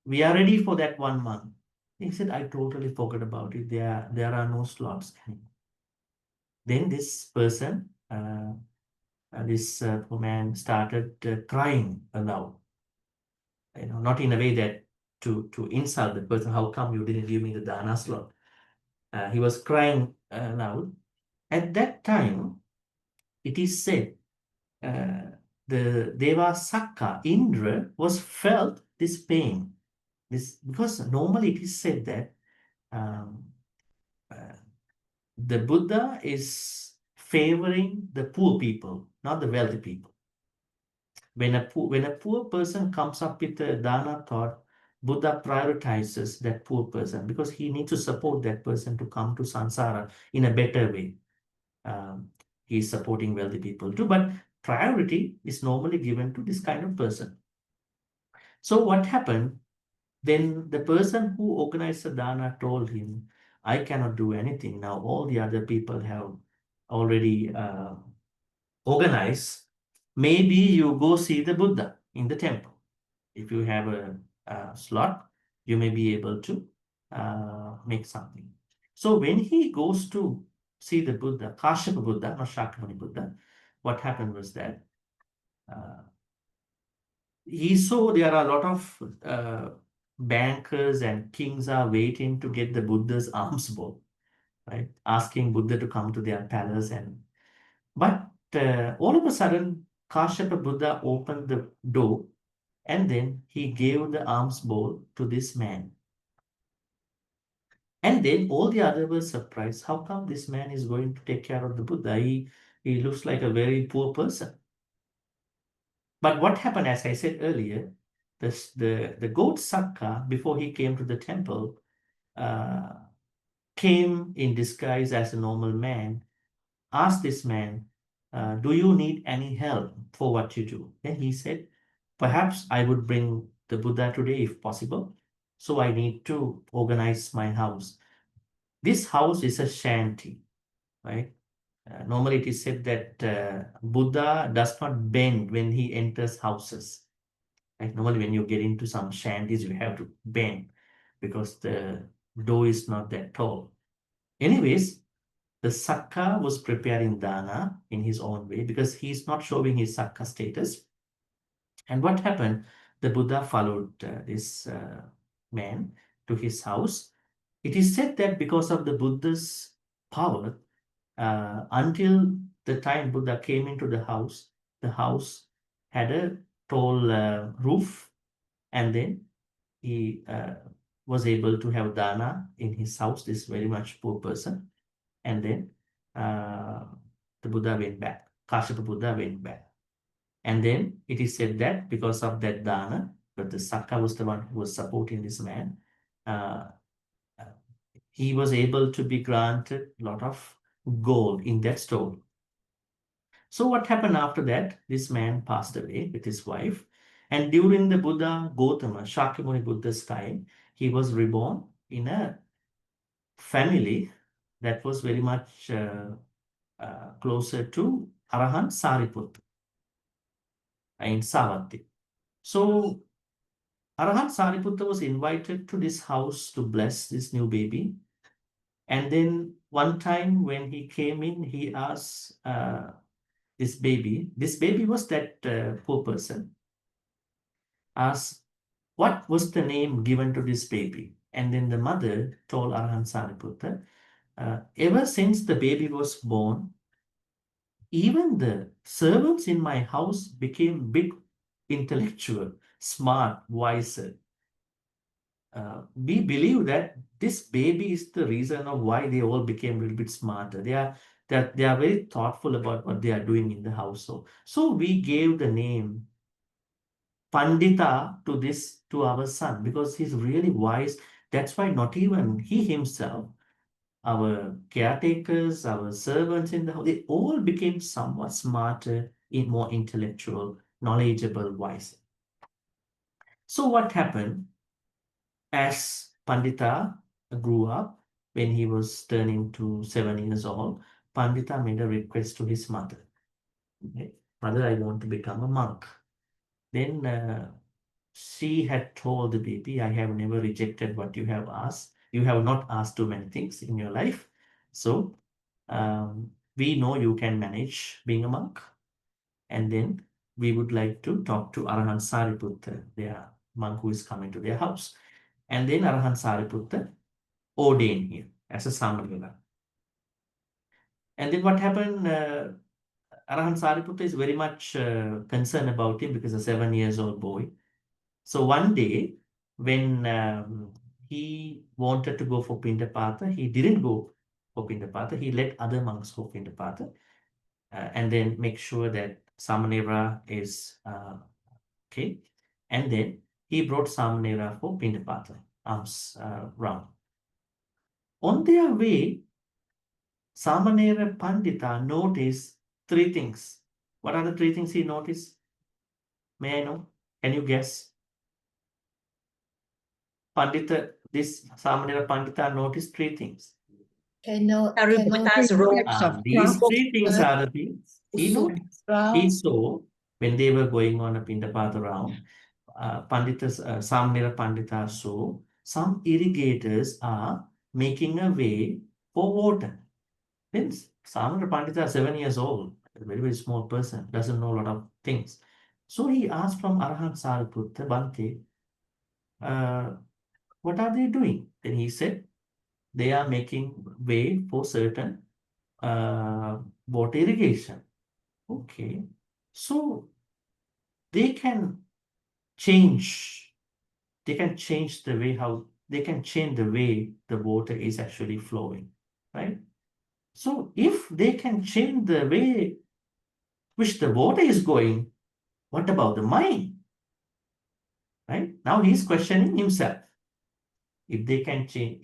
we are ready for that one month. He said, I totally forgot about it. There are no slots anymore. Then this person, this poor man started crying aloud. You know, not in a way that to insult the person. How come you didn't give me the dana slot? He was crying loud. At that time, it is said the Deva Sakka, Indra, was felt this pain. This because normally it is said that um, uh, the Buddha is favoring the poor people, not the wealthy people. When a poor person comes up with a dana thought, Buddha prioritizes that poor person because he needs to support that person to come to samsara in a better way. He's supporting wealthy people too, but priority is normally given to this kind of person. So what happened? Then the person who organized the dana told him, I cannot do anything now. All the other people have already organized. Maybe you go see the Buddha in the temple. If you have a slot, you may be able to make something. So when he goes to see the Buddha, Kashyapa Buddha, not Shakyamuni Buddha, what happened was that he saw there are a lot of bankers and kings are waiting to get the Buddha's alms bowl, right? Asking Buddha to come to their palace. But all of a sudden, Kashyapa Buddha opened the door and then he gave the alms bowl to this man. And then all the others were surprised. How come this man is going to take care of the Buddha? He looks like a very poor person. But what happened, as I said earlier, the goat Sakka, before he came to the temple, came in disguise as a normal man, asked this man, do you need any help for what you do? Then he said, perhaps I would bring the Buddha today if possible. So I need to organize my house. This house is a shanty, right? Normally it is said that Buddha does not bend when he enters houses. Right? Normally when you get into some shanties, you have to bend because the door is not that tall. Anyways, the Sakka was preparing dana in his own way because he's not showing his Sakka status. And what happened? The Buddha followed this man to his house. It is said that because of the Buddha's power, until the time Buddha came into the house had a tall roof, and then he was able to have dana in his house, this very much poor person. And then the Buddha went back. Kashyapa Buddha went back. And then it is said that because of that dana, but the Sakka was the one who was supporting this man, he was able to be granted a lot of gold in that store. So what happened after that? This man passed away with his wife. And during the Buddha Gautama, Shakyamuni Buddha's time, he was reborn in a family that was very much closer to Arahant Sariputta in Savatthi. So Arahant Sariputta was invited to this house to bless this new baby. And then one time when he came in, he asked this baby was that poor person, asked what was the name given to this baby. And then the mother told Arahant Sariputta, ever since the baby was born, even the servants in my house became big, intellectual, smart, wiser. We believe that this baby is the reason of why they all became a little bit smarter. They are very thoughtful about what they are doing in the household. So we gave the name Pandita to our son because he's really wise. That's why not even he himself, our caretakers, our servants in the house, they all became somewhat smarter, more intellectual, knowledgeable, wise. So what happened? As Pandita grew up, when he was turning to 7 years old, Pandita made a request to his mother. Okay? Mother, I want to become a monk. Then she had told the baby, I have never rejected what you have asked. You have not asked too many things in your life. So we know you can manage being a monk. And then we would like to talk to Arahant Sariputta, their monk who is coming to their house. And then Arahant Sariputta ordained him. as a Samanera. And then what happened? Arahant Sariputta is very much concerned about him because a 7 years old boy. So one day, when he wanted to go for Pindapata, he didn't go for Pindapata. He let other monks go Pindapata, and then make sure that Samanera is okay. And then he brought Samanera for Pindapata, arms round. On their way, Samanera Pandita noticed 3 things. What are the 3 things he noticed? May I know? Can you guess? Pandita, this Samanera Pandita noticed 3 things. Cannot Sariputta's robe. These 3 things are the things he noticed. He saw when they were going on a Pindapata round, Samanera Pandita saw some irrigators are making a way for water. Then Samanera Pandita, 7 years old, a very, very small person, doesn't know a lot of things. So he asked from Arahant Sariputta, Bhante, what are they doing? Then he said, they are making way for certain water irrigation. Okay. So they can change the way they can change the way the water is actually flowing, right? So if they can change the way which the water is going, what about the mind? Right? Now he's questioning himself. If they can change,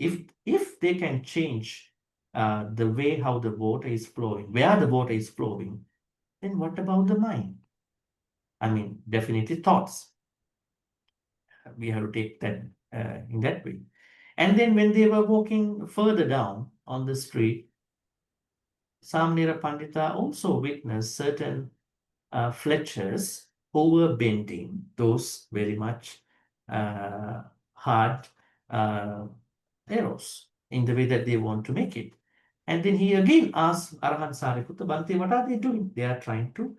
if they can change the way how the water is flowing, where the water is flowing, then what about the mind? I mean, definitely thoughts. We have to take that in that way. And then when they were walking further down on the street, Samanera Pandita also witnessed certain fletchers who were bending those very much hard arrows in the way that they want to make it. And then he again asked Arahant Sariputta, Bhante, what are they doing? They are trying to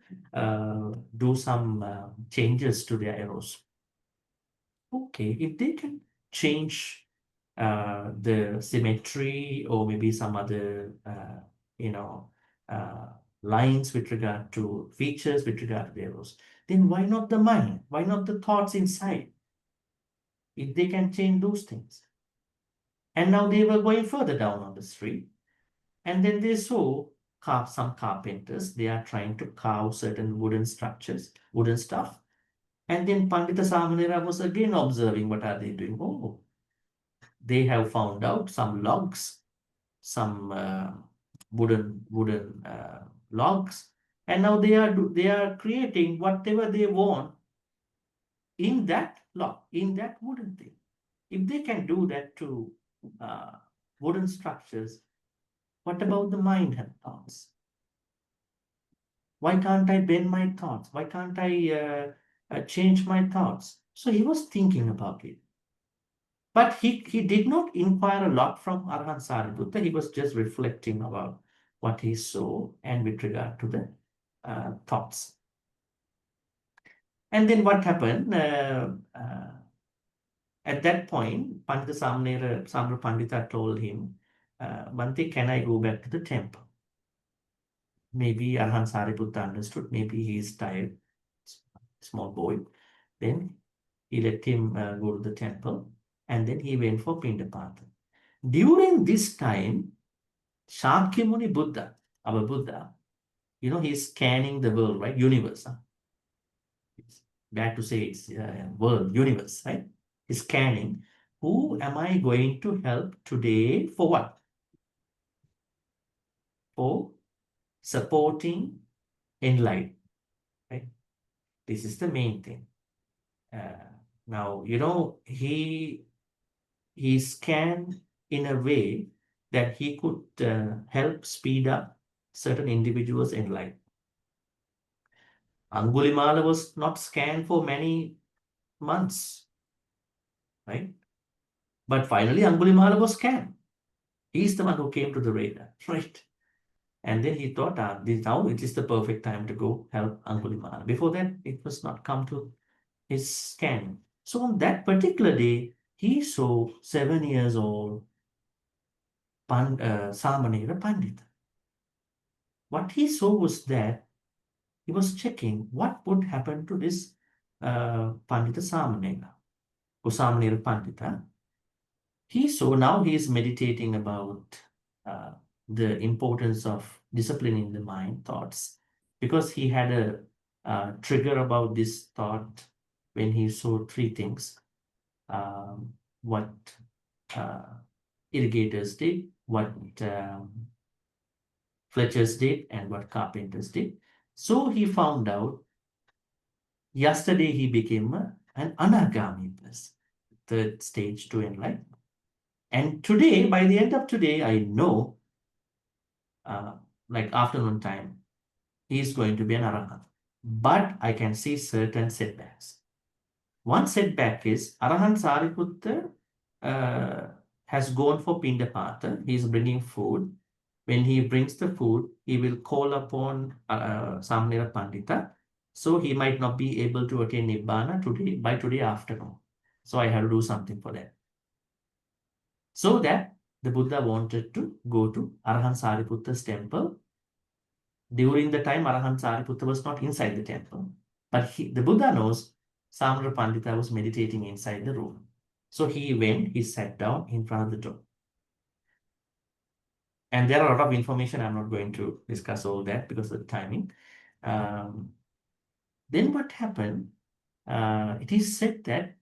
do some changes to their arrows. Okay, if they can change the symmetry or maybe some other, lines with regard to features with regard to the arrows, then why not the mind? Why not the thoughts inside? If they can change those things. And now they were going further down on the street, and then they saw some carpenters. They are trying to carve certain wooden structures, wooden stuff. And then Pandita Samanera was again observing what are they doing. Oh, they have found out some logs, some wooden logs, and now they are creating whatever they want in that log, in that wooden thing. If they can do that to wooden structures, what about the mind and thoughts? Why can't I bend my thoughts? Why can't I change my thoughts? So he was thinking about it. But he did not inquire a lot from Arahant Sariputta. He was just reflecting about what he saw and with regard to the thoughts. And then what happened? At that point, Pandita Samanera Pandita told him, Bhante, can I go back to the temple? Maybe Arahant Sariputta understood. Maybe he is tired, small boy. Then he let him go to the temple, and then he went for Pindapata. During this time, Shakyamuni Buddha, our Buddha, he's scanning the world, right? Universe. It's bad to say it's world, universe, right? He's scanning. Who am I going to help today for what? For supporting enlightenment, right? This is the main thing. Now, he scanned in a way that he could help speed up certain individuals' enlightenment. Angulimala was not scanned for many months, right? But finally, Angulimala was scanned. He's the one who came to the radar, right? And then he thought, now it is the perfect time to go help Angulimala. Before that, it was not come to his scanning. So on that particular day, he saw 7 years old Samanera Pandita. What he saw was that he was checking what would happen to this Pandita Samanera, or Samanera Pandita. He saw now he is meditating about the importance of disciplining the mind thoughts, because he had a trigger about this thought when he saw three things. What irrigators did, what Fletchers did, and what carpenters did. So he found out yesterday he became an anagami person, third stage to enlightenment. And today, by the end of today, I know, like afternoon time, he is going to be an arahant. But I can see certain setbacks. One setback is Arahant Sariputta has gone for Pindapata. He is bringing food. When he brings the food, he will call upon Samanera Pandita. So he might not be able to attain Nibbana by today afternoon. So I have to do something for that. So that the Buddha wanted to go to Arahant Sariputta's temple. During the time, Arahant Sariputta was not inside the temple. But the Buddha knows Samanera Pandita was meditating inside the room. So he went, he sat down in front of the door. And there are a lot of information. I'm not going to discuss all that because of the timing. Then what happened? It is said that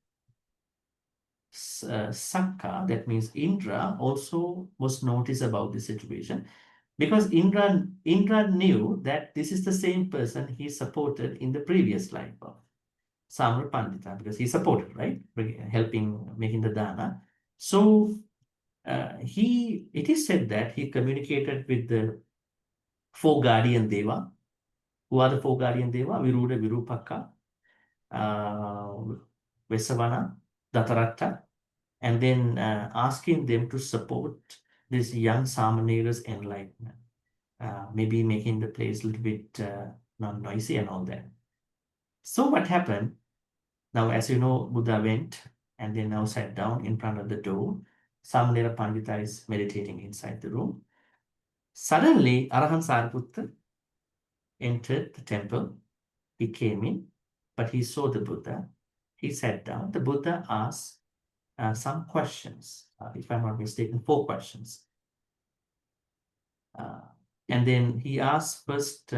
Sakka, that means Indra, also was noticed about the situation, because Indra knew that this is the same person he supported in the previous life of Samanera Pandita, because he supported, right, helping making the dana. So it is said that he communicated with the four guardian deva. Who are the four guardian deva? Viruda, Virupaka, Vesavana, Dataratta, and then asking them to support this young Samanera's enlightenment, maybe making the place a little bit non-noisy and all that. So what happened? Now, as you know, Buddha went and then now sat down in front of the door. Samanera Pandita is meditating inside the room. Suddenly, Arahant Sariputta entered the temple. He came in, but he saw the Buddha. He sat down. The Buddha asked some questions, if I'm not mistaken, 4 questions. And then he asked first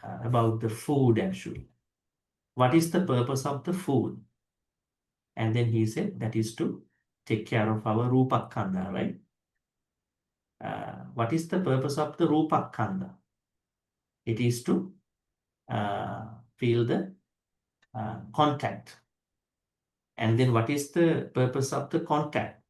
about the food, actually. What is the purpose of the food? And then he said that is to take care of our Rupakkhanda, right? What is the purpose of the Rupakkhanda? It is to feel the contact. And then what is the purpose of the contact?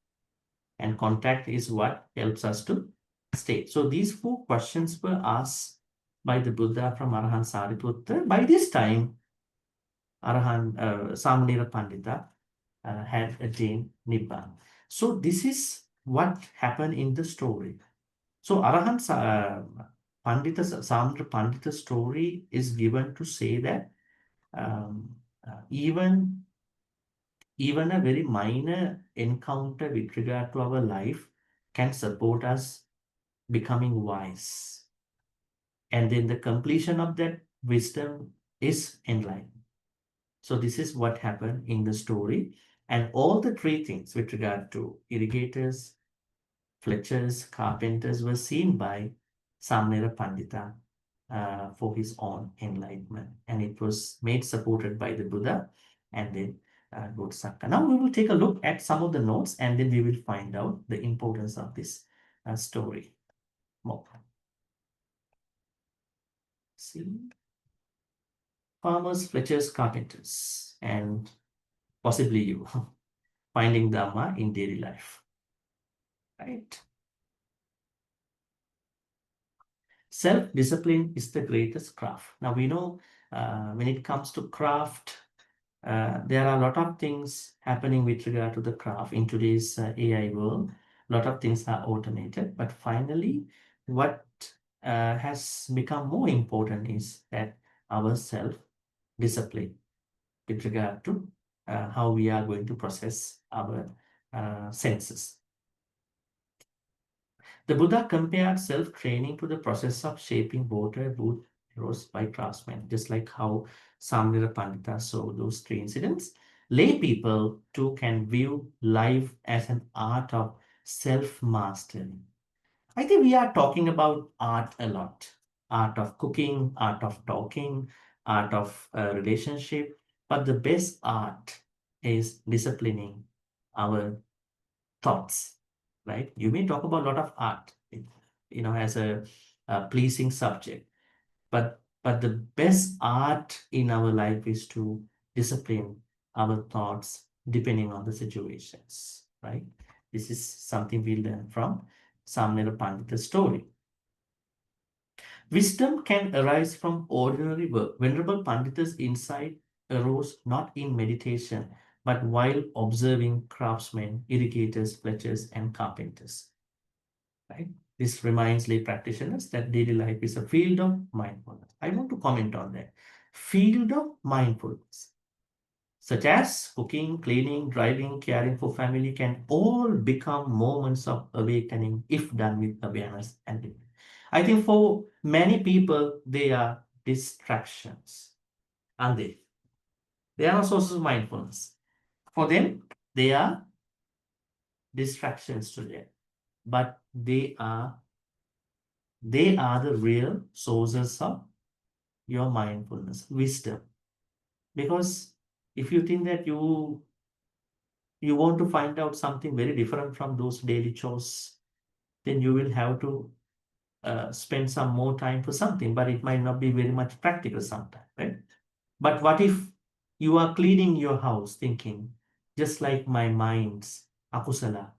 And contact is what helps us to stay. So these 4 questions were asked by the Buddha from Arahant Sariputta. By this time, Samanera Pandita had attained Nibbana. So this is what happened in the story. So Arahant Samanera Pandita's story is given to say that even a very minor encounter with regard to our life can support us becoming wise. And then the completion of that wisdom is enlightenment. So this is what happened in the story. And all the 3 things with regard to irrigators, fletchers, carpenters were seen by Samanera Pandita for his own enlightenment. And it was made supported by the Buddha and then good Sakka. Now we will take a look at some of the notes and then we will find out the importance of this story more. See, farmers, fletchers, carpenters, and possibly you finding Dhamma in daily life, right? Self-discipline is the greatest craft. Now we know when it comes to craft, there are a lot of things happening with regard to the craft in today's AI world. A lot of things are automated, but finally, what has become more important is that our self-discipline with regard to how we are going to process our senses. The Buddha compared self-training to the process of shaping water-boot arrows by craftsmen, just like how Samnira Pandita saw those three incidents. Lay people too can view life as an art of self-mastery. I think we are talking about art a lot. Art of cooking, art of talking, art of relationship. But the best art is disciplining our thoughts, right? You may talk about a lot of art, as a pleasing subject, but the best art in our life is to discipline our thoughts depending on the situations, right? This is something we learn from Samnira Pandita's story. Wisdom can arise from ordinary work. Venerable Pandita's insight arose not in meditation, but while observing craftsmen, irrigators, fletchers, and carpenters. Right? This reminds lay practitioners that daily life is a field of mindfulness. I want to comment on that. Field of mindfulness, such as cooking, cleaning, driving, caring for family, can all become moments of awakening if done with awareness and dignity. I think for many people, they are distractions, aren't they? They are not sources of mindfulness. For them, they are distractions to them, but they are the real sources of your mindfulness, wisdom. Because if you think that you want to find out something very different from those daily chores, then you will have to spend some more time for something, but it might not be very much practical sometimes, right? But what if you are cleaning your house thinking, just like my mind's akusala,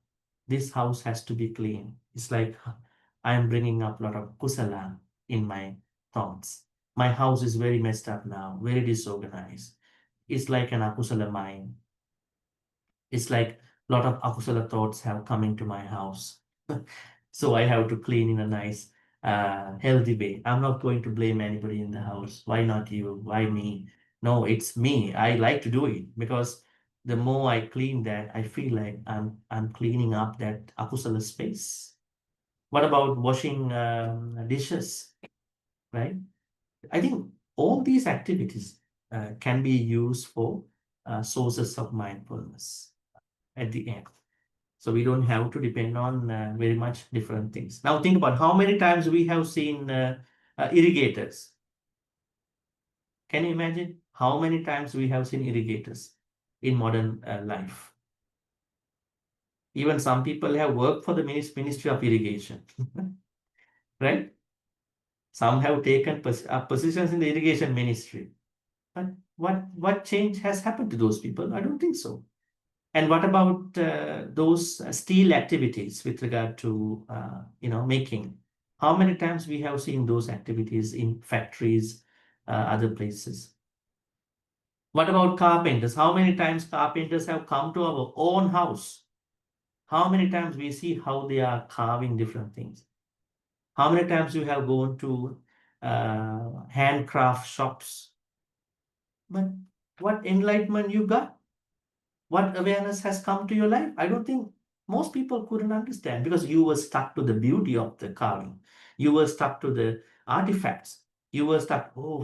this house has to be clean. It's like I am bringing up a lot of kusala in my thoughts. My house is very messed up now, very disorganized. It's like an akusala mind. It's like a lot of akusala thoughts have come into my house. So I have to clean in a nice, healthy way. I'm not going to blame anybody in the house. Why not you? Why me? No, it's me. I like to do it because the more I clean that, I feel like I'm cleaning up that akusala space. What about washing dishes, right? I think all these activities can be used for sources of mindfulness at the end. So we don't have to depend on very much different things. Now think about how many times we have seen irrigators. Can you imagine how many times we have seen irrigators in modern life? Even some people have worked for the Ministry of Irrigation, right? Some have taken positions in the irrigation ministry. But what change has happened to those people? I don't think so. And what about those steel activities with regard to making? How many times we have seen those activities in factories, other places? What about carpenters? How many times carpenters have come to our own house? How many times we see how they are carving different things? How many times you have gone to handcraft shops? But what enlightenment you got? What awareness has come to your life? I don't think most people couldn't understand because you were stuck to the beauty of the carving. You were stuck to the artifacts. You were stuck, oh,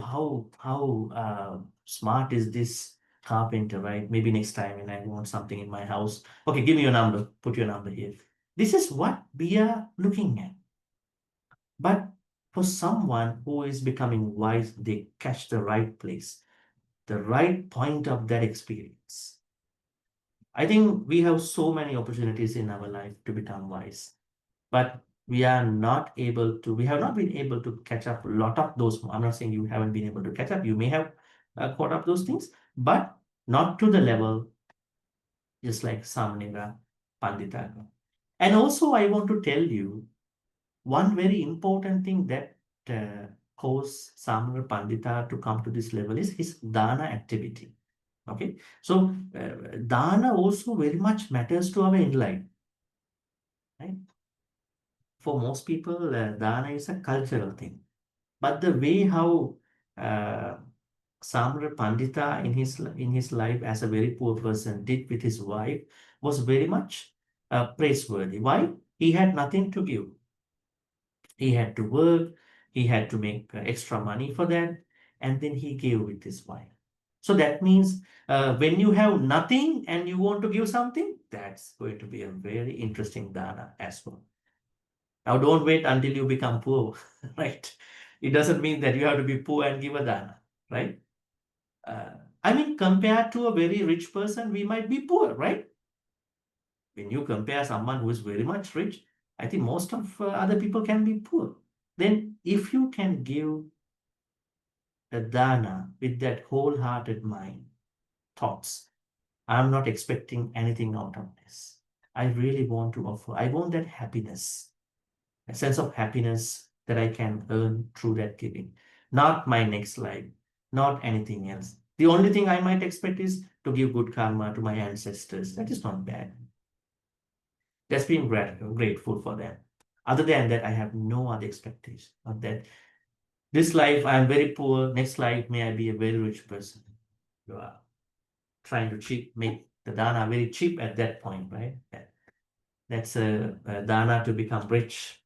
how smart is this carpenter, right? Maybe next time when I want something in my house. Okay, give me your number. Put your number here. This is what we are looking at. But for someone who is becoming wise, they catch the right place, the right point of that experience. I think we have so many opportunities in our life to become wise, but we have not been able to catch up a lot of those. I'm not saying you haven't been able to catch up. You may have caught up those things, but not to the level just like Samnira Pandita. And also, I want to tell you one very important thing that caused Samnira Pandita to come to this level is his dana activity. Okay, so dana also very much matters to our enlightenment, right? For most people, dana is a cultural thing, but the way how Samra Pandita in his life as a very poor person did with his wife was very much praiseworthy. Why? He had nothing to give. He had to work, he had to make extra money for that, and then he gave with his wife. So that means when you have nothing and you want to give something, that's going to be a very interesting dana as well. Now, don't wait until you become poor, right? It doesn't mean that you have to be poor and give a dana, right? I mean, compared to a very rich person, we might be poor, right? When you compare someone who is very much rich, I think most of other people can be poor. Then if you can give a dana with that wholehearted mind, thoughts, I'm not expecting anything out of this. I really want to offer, I want that happiness, a sense of happiness that I can earn through that giving. Not my next life, not anything else. The only thing I might expect is to give good karma to my ancestors. That is not bad. That's being grateful for them. Other than that, I have no other expectation of that. This life, I am very poor. Next life, may I be a very rich person. You are trying to make the dana very cheap at that point, right? That's a dana to become rich.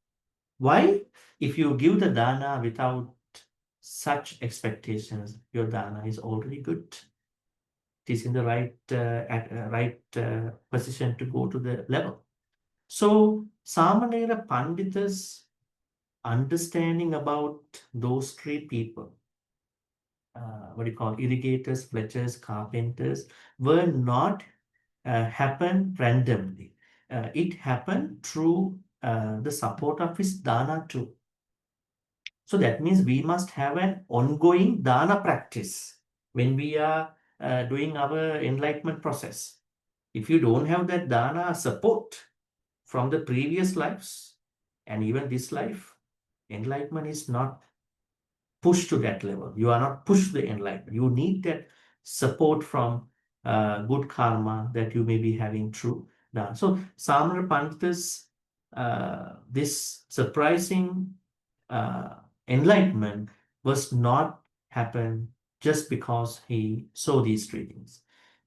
Why? If you give the dana without such expectations, your dana is already good. It is in the right position to go to the level. So Samanera Pandita's understanding about those three people, what do you call irrigators, fletchers, carpenters, were not happen randomly. It happened through the support of his dana too. So that means we must have an ongoing dana practice when we are doing our enlightenment process. If you don't have that dana support from the previous lives and even this life, enlightenment is not pushed to that level. You are not pushed to the enlightenment. You need that support from good karma that you may be having through dana. So Samara Pandita's this surprising enlightenment was not happen just because he saw these three things.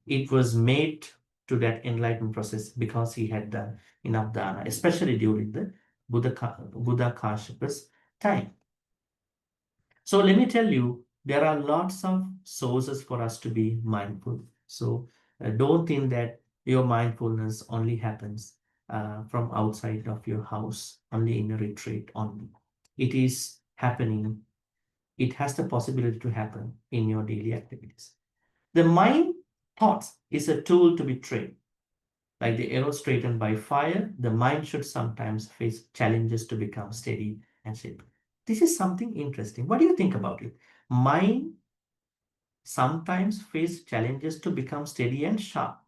It was made to that enlightenment process because he had done enough dana, especially during the Buddha Kashyap's time. So let me tell you, there are lots of sources for us to be mindful. So don't think that your mindfulness only happens from outside of your house, only in a retreat only. It is happening. It has the possibility to happen in your daily activities. The mind thoughts is a tool to be trained. Like the arrow straightened by fire, the mind should sometimes face challenges to become steady and shape. This is something interesting. What do you think about it? Mind sometimes face challenges to become steady and sharp.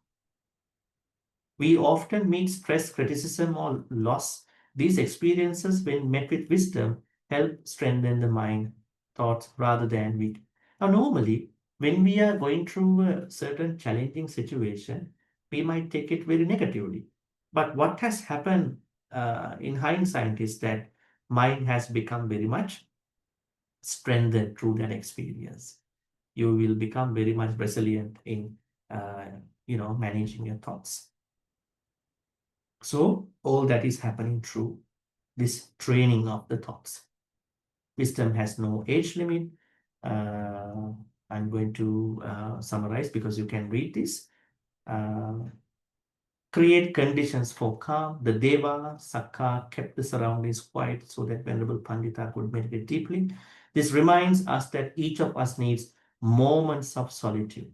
We often meet stress, criticism, or loss. These experiences, when met with wisdom, help strengthen the mind, thoughts, rather than weak. Now, normally, when we are going through a certain challenging situation, we might take it very negatively. But what has happened in hindsight is that mind has become very much strengthened through that experience. You will become very much resilient in, managing your thoughts. So all that is happening through this training of the thoughts. Wisdom has no age limit. I'm going to summarize because you can read this. Create conditions for calm. The Deva, Sakka kept the surroundings quiet so that Venerable Pandita could meditate deeply. This reminds us that each of us needs moments of solitude.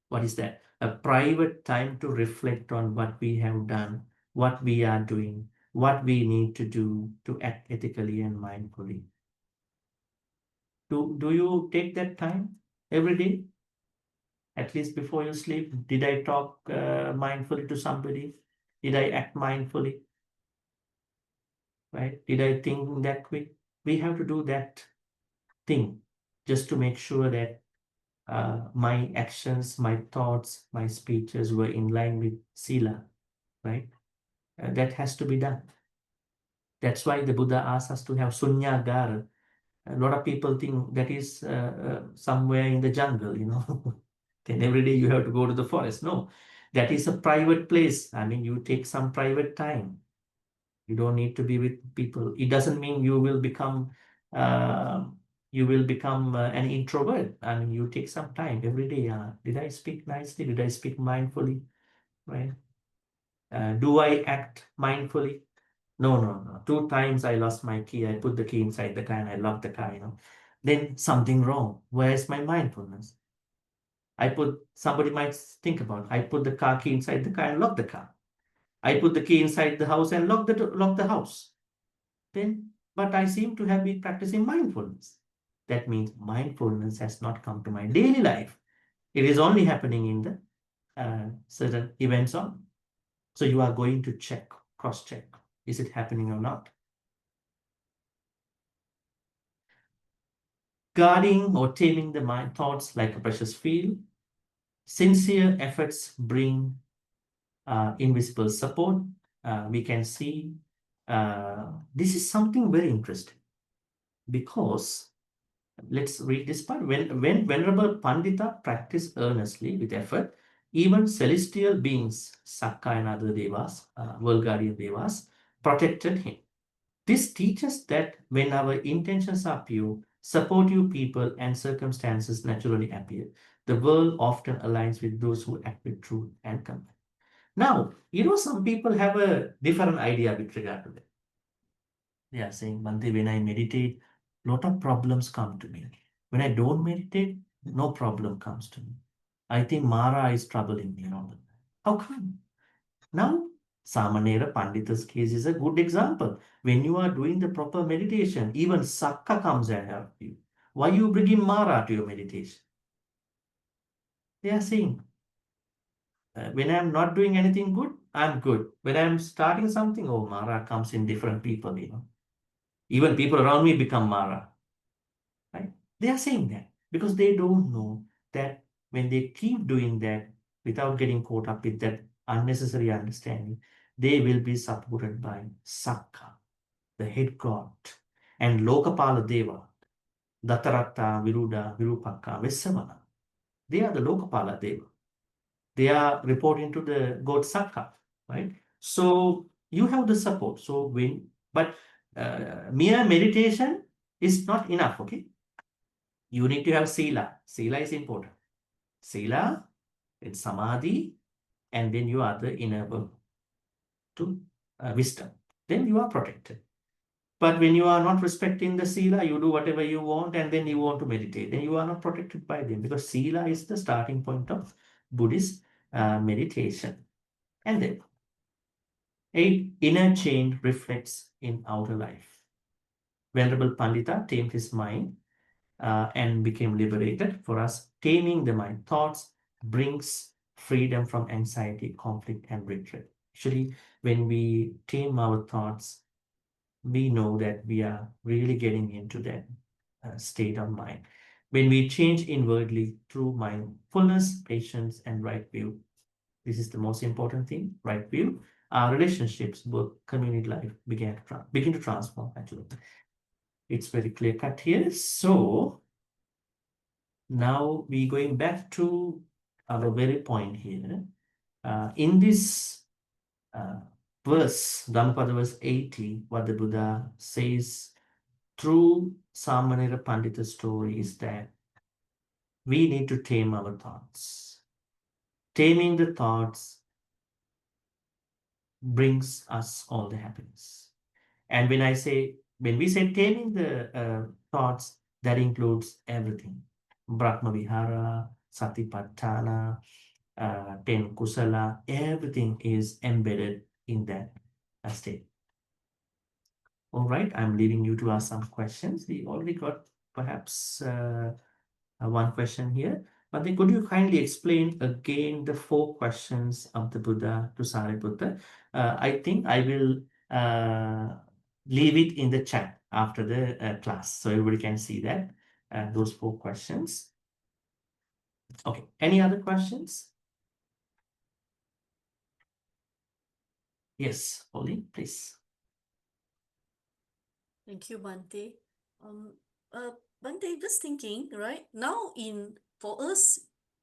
What is that? A private time to reflect on what we have done, what we are doing, what we need to do to act ethically and mindfully. Do you take that time every day? At least before you sleep, did I talk mindfully to somebody? Did I act mindfully? Right? Did I think that quick? We have to do that thing just to make sure that my actions, my thoughts, my speeches were in line with Sila, right? That has to be done. That's why the Buddha asks us to have sunyagara. A lot of people think that is somewhere in the jungle, Then every day you have to go to the forest. No, that is a private place. I mean, you take some private time. You don't need to be with people. It doesn't mean you will become an introvert. I mean, you take some time every day. Did I speak nicely? Did I speak mindfully? Right? Do I act mindfully? No. 2 times I lost my key. I put the key inside the car and I locked the car, Then something wrong. Where's my mindfulness? Somebody might think about, I put the car key inside the car and lock the car. I put the key inside the house and lock the house. But I seem to have been practicing mindfulness. That means mindfulness has not come to my daily life. It is only happening in the certain events on. So you are going to cross-check. Is it happening or not? Guarding or taming the mind thoughts like a precious field. Sincere efforts bring invisible support. We can see this is something very interesting, because let's read this part. When Venerable Pandita practiced earnestly with effort, even celestial beings, Sakka and other devas, world guardian devas, protected him. This teaches that when our intentions are pure, supportive people and circumstances naturally appear. The world often aligns with those who act with truth and compassion. Now, some people have a different idea with regard to that. They are saying, Bhante, when I meditate, lot of problems come to me. When I don't meditate, no problem comes to me. I think Mara is troubling me all the time. How come? Now, Samanera Pandita's case is a good example. When you are doing the proper meditation, even Sakka comes and helps you. Why you bringing Mara to your meditation? They are saying, when I'm not doing anything good, I'm good. When I'm starting something, oh, Mara comes in different people, Even people around me become Mara. Right? They are saying that because they don't know that when they keep doing that without getting caught up with that unnecessary understanding, they will be supported by Sakka, the head god, and Lokapala Deva, Dattaratta, Viruda, Virupakka, Vesavana. They are the Lokapala Deva. They are reporting to the god Sakka, right? So you have the support. But mere meditation is not enough, okay? You need to have Sila. Sila is important. Sila, it's Samadhi, and then you are the inner world to wisdom. Then you are protected. But when you are not respecting the Sila, you do whatever you want, and then you want to meditate. Then you are not protected by them, because Sila is the starting point of Buddhist meditation. And then, inner change reflects in outer life. Venerable Pandita tamed his mind and became liberated. For us, taming the mind thoughts brings freedom from anxiety, conflict, and regret. Actually, when we tame our thoughts, we know that we are really getting into that state of mind. When we change inwardly through mindfulness, patience, and right view, this is the most important thing, right view, our relationships, both community life, begin to transform, actually. It's very clear cut here. So now we going back to our very point here. In this verse, Dhammapada verse 80, what the Buddha says through Samanera Pandita's story is that we need to tame our thoughts. Taming the thoughts brings us all the happiness. And when we say taming the thoughts, that includes everything. Brahma Vihara, Satipatthana, 10 Kusala, everything is embedded in that state. All right, I'm leaving you to ask some questions. We already got perhaps one question here. But then could you kindly explain again the 4 questions of the Buddha to Sariputta? I think I will leave it in the chat after the class, so everybody can see that, those 4 questions. Okay, any other questions? Yes, Pauline, please. Thank you, Bhante. Bhante, just thinking, right? Now for us,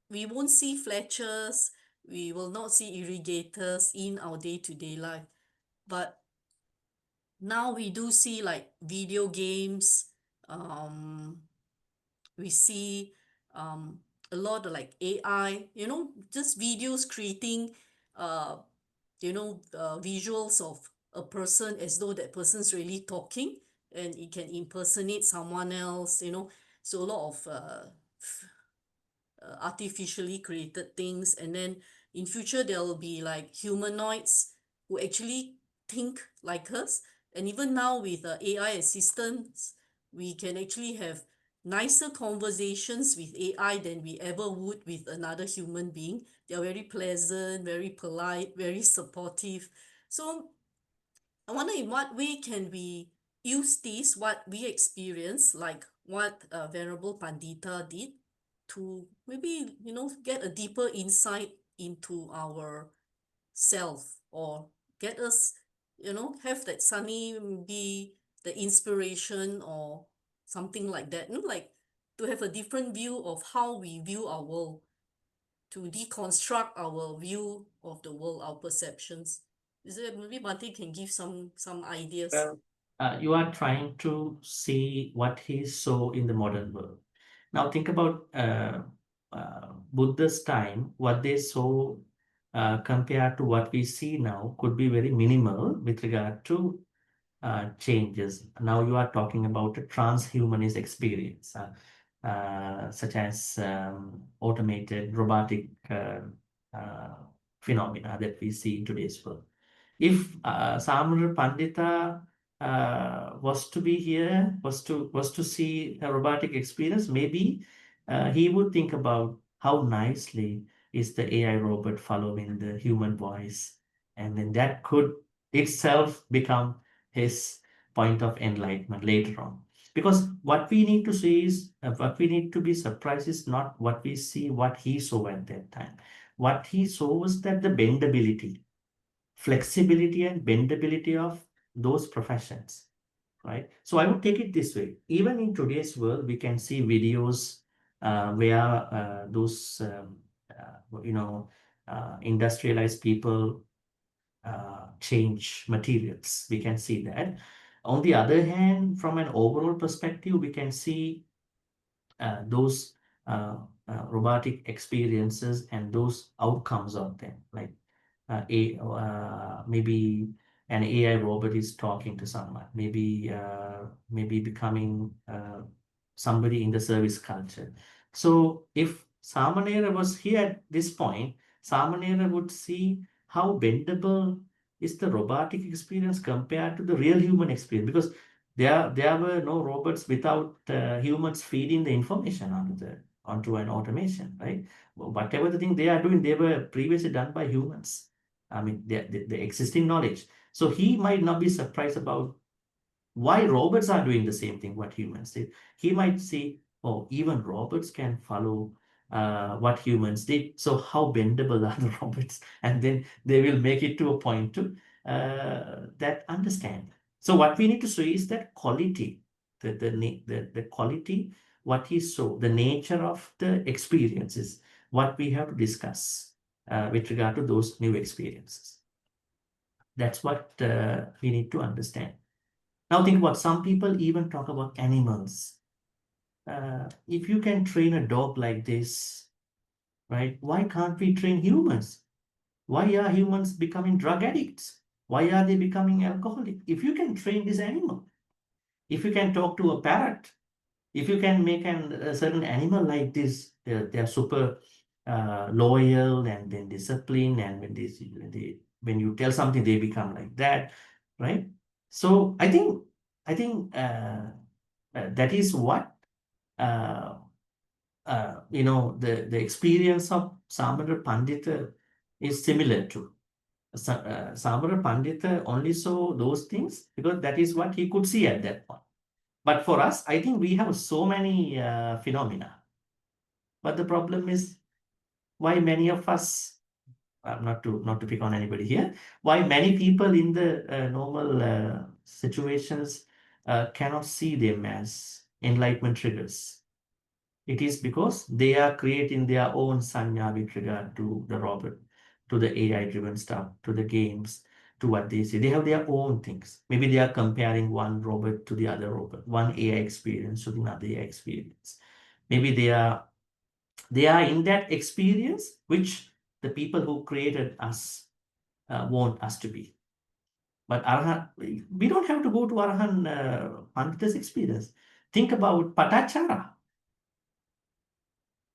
we won't see fletchers, we will not see irrigators in our day-to-day life. But now we do see like video games. We see a lot of like AI, just videos creating, visuals of a person as though that person's really talking, and it can impersonate someone else. So a lot of artificially created things, and then in future there will be like humanoids who actually think like us. And even now with AI assistants, we can actually have nicer conversations with AI than we ever would with another human being. They are very pleasant, very polite, very supportive. So I wonder in what way can we use this, what we experience, like what Venerable Pandita did, to maybe, get a deeper insight into our self, or get us, have that Sunny be the inspiration or something like that, like to have a different view of how we view our world, to deconstruct our view of the world, our perceptions. Is it maybe Bhante can give some ideas? You are trying to see what he saw in the modern world. Now think about Buddha's time. What they saw compared to what we see now could be very minimal with regard to changes. Now you are talking about a transhumanist experience, such as automated robotic phenomena that we see in today's world. If Samara Pandita was to be here, was to see a robotic experience, maybe he would think about how nicely is the AI robot following the human voice, and then that could itself become his point of enlightenment later on. Because what we need to see is, what we need to be surprised is not what we see, what he saw at that time. What he saw was that the bendability, flexibility and bendability of those professions, right? So I would take it this way. Even in today's world, we can see videos where those, industrialized people change materials. We can see that. On the other hand, from an overall perspective, we can see those robotic experiences and those outcomes of them, like maybe an AI robot is talking to someone, maybe becoming somebody in the service culture. So if Samanera was here at this point, Samanera would see how bendable is the robotic experience compared to the real human experience, because there were no robots without humans feeding the information onto an automation, right? Whatever the thing they are doing, they were previously done by humans. I mean, the existing knowledge. So he might not be surprised about why robots are doing the same thing what humans did. He might see, oh, even robots can follow what humans did. So how bendable are the robots? And then they will make it to a point to that understand. So what we need to see is that quality, the quality, what he saw, the nature of the experiences, what we have to discuss with regard to those new experiences. That's what we need to understand. Now think about, some people even talk about animals. If you can train a dog like this, right, why can't we train humans? Why are humans becoming drug addicts? Why are they becoming alcoholic? If you can train this animal, if you can talk to a parrot, if you can make a certain animal like this, they're super loyal and then disciplined, and when you tell something, they become like that, right? So I think that is what the experience of Samara Pandita is similar to. Samara Pandita only saw those things because that is what he could see at that point. But for us, I think we have so many phenomena. But the problem is, why many of us, not to pick on anybody here, why many people in the normal situations cannot see them as enlightenment triggers. It is because they are creating their own sanya with regard to the robot, to the AI-driven stuff, to the games, to what they say. They have their own things. Maybe they are comparing one robot to the other robot, one AI experience to another AI experience. Maybe they are in that experience which the people who created us want us to be. But Arhan, we don't have to go to Arhan Pandita's experience. Think about Patachara,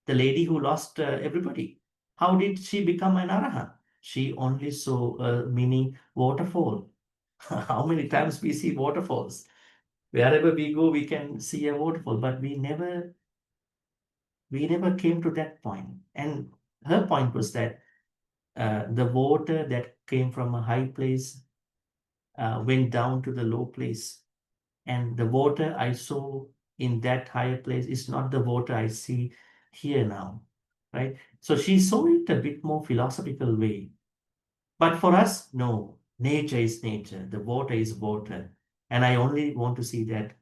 the lady who lost everybody. How did she become an Arahant? She only saw a mini waterfall. How many times we see waterfalls? Wherever we go, we can see a waterfall, but we never came to that point. And her point was that the water that came from a high place went down to the low place. And the water I saw in that higher place is not the water I see here now, right? So she saw it a bit more philosophical way. But for us, no, nature is nature. The water is water. And I only want to see that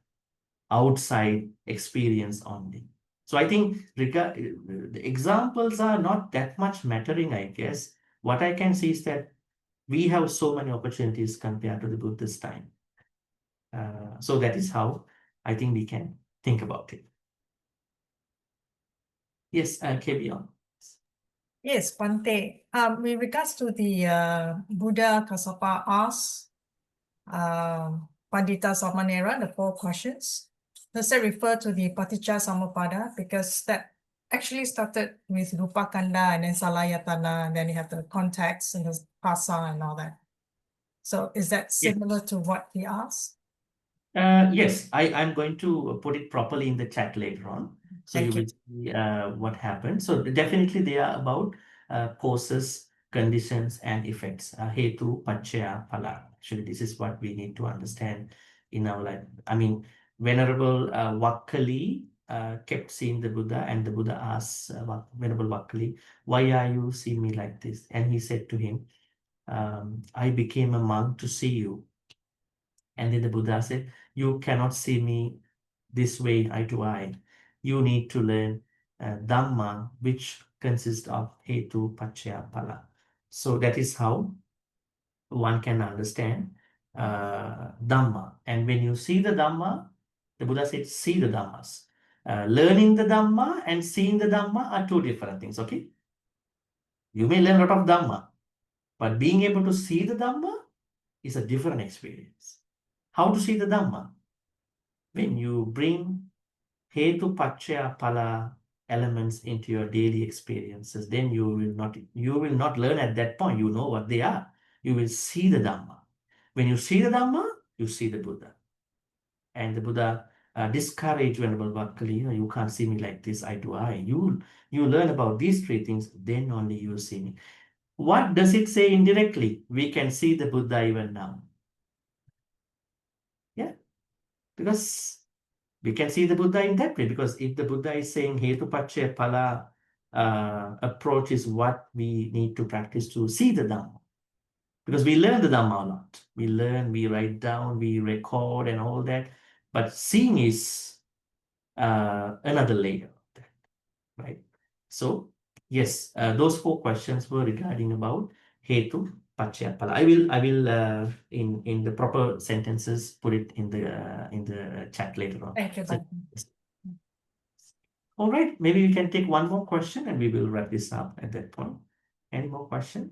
outside experience only. So I think the examples are not that much mattering, I guess. What I can see is that we have so many opportunities compared to the Buddha's time. So that is how I think we can think about it. Yes, carry on. Yes, Bhante. With regards to the Buddha Kassapa asks Pandita Samanera the 4 questions, does that refer to the Paticca Samuppada? Because that actually started with Rupa Kanda and then Salayatana, and then you have the context and the Pasa and all that. So is that similar to what he asked? Yes, I'm going to put it properly in the chat later on. So you will see what happened. So definitely they are about causes, conditions, and effects. Hetu, Pachaya, Phala. Actually, this is what we need to understand in our life. I mean, Venerable Vakkali kept seeing the Buddha, and the Buddha asked Venerable Vakkali, why are you seeing me like this? And he said to him, I became a monk to see you. And then the Buddha said, you cannot see me this way, eye to eye. You need to learn Dhamma, which consists of Hetu, Pachaya, Phala. So that is how one can understand Dhamma. And when you see the Dhamma, the Buddha said, see the Dhammas. Learning the Dhamma and seeing the Dhamma are 2 different things, okay? You may learn a lot of Dhamma, but being able to see the Dhamma is a different experience. How to see the Dhamma? When you bring Hetu, Pachaya, Phala elements into your daily experiences, then you will not learn at that point. You know what they are. You will see the Dhamma. When you see the Dhamma, you see the Buddha. And the Buddha discouraged Venerable Vakkali, you can't see me like this, eye to eye. You learn about these 3 things, then only you see me. What does it say indirectly? We can see the Buddha even now. Yeah, because we can see the Buddha in that way, because if the Buddha is saying Hetu Pachaya Phala approach is what we need to practice to see the Dhamma. Because we learn the Dhamma a lot. We learn, we write down, we record and all that. But seeing is another layer of that, right? So yes, those 4 questions were regarding about Hetu, Pachaya, Phala. I will in the proper sentences put it in the chat later on. Thank you, So, Bhante. all right, maybe we can take one more question and we will wrap this up at that point. Any more question?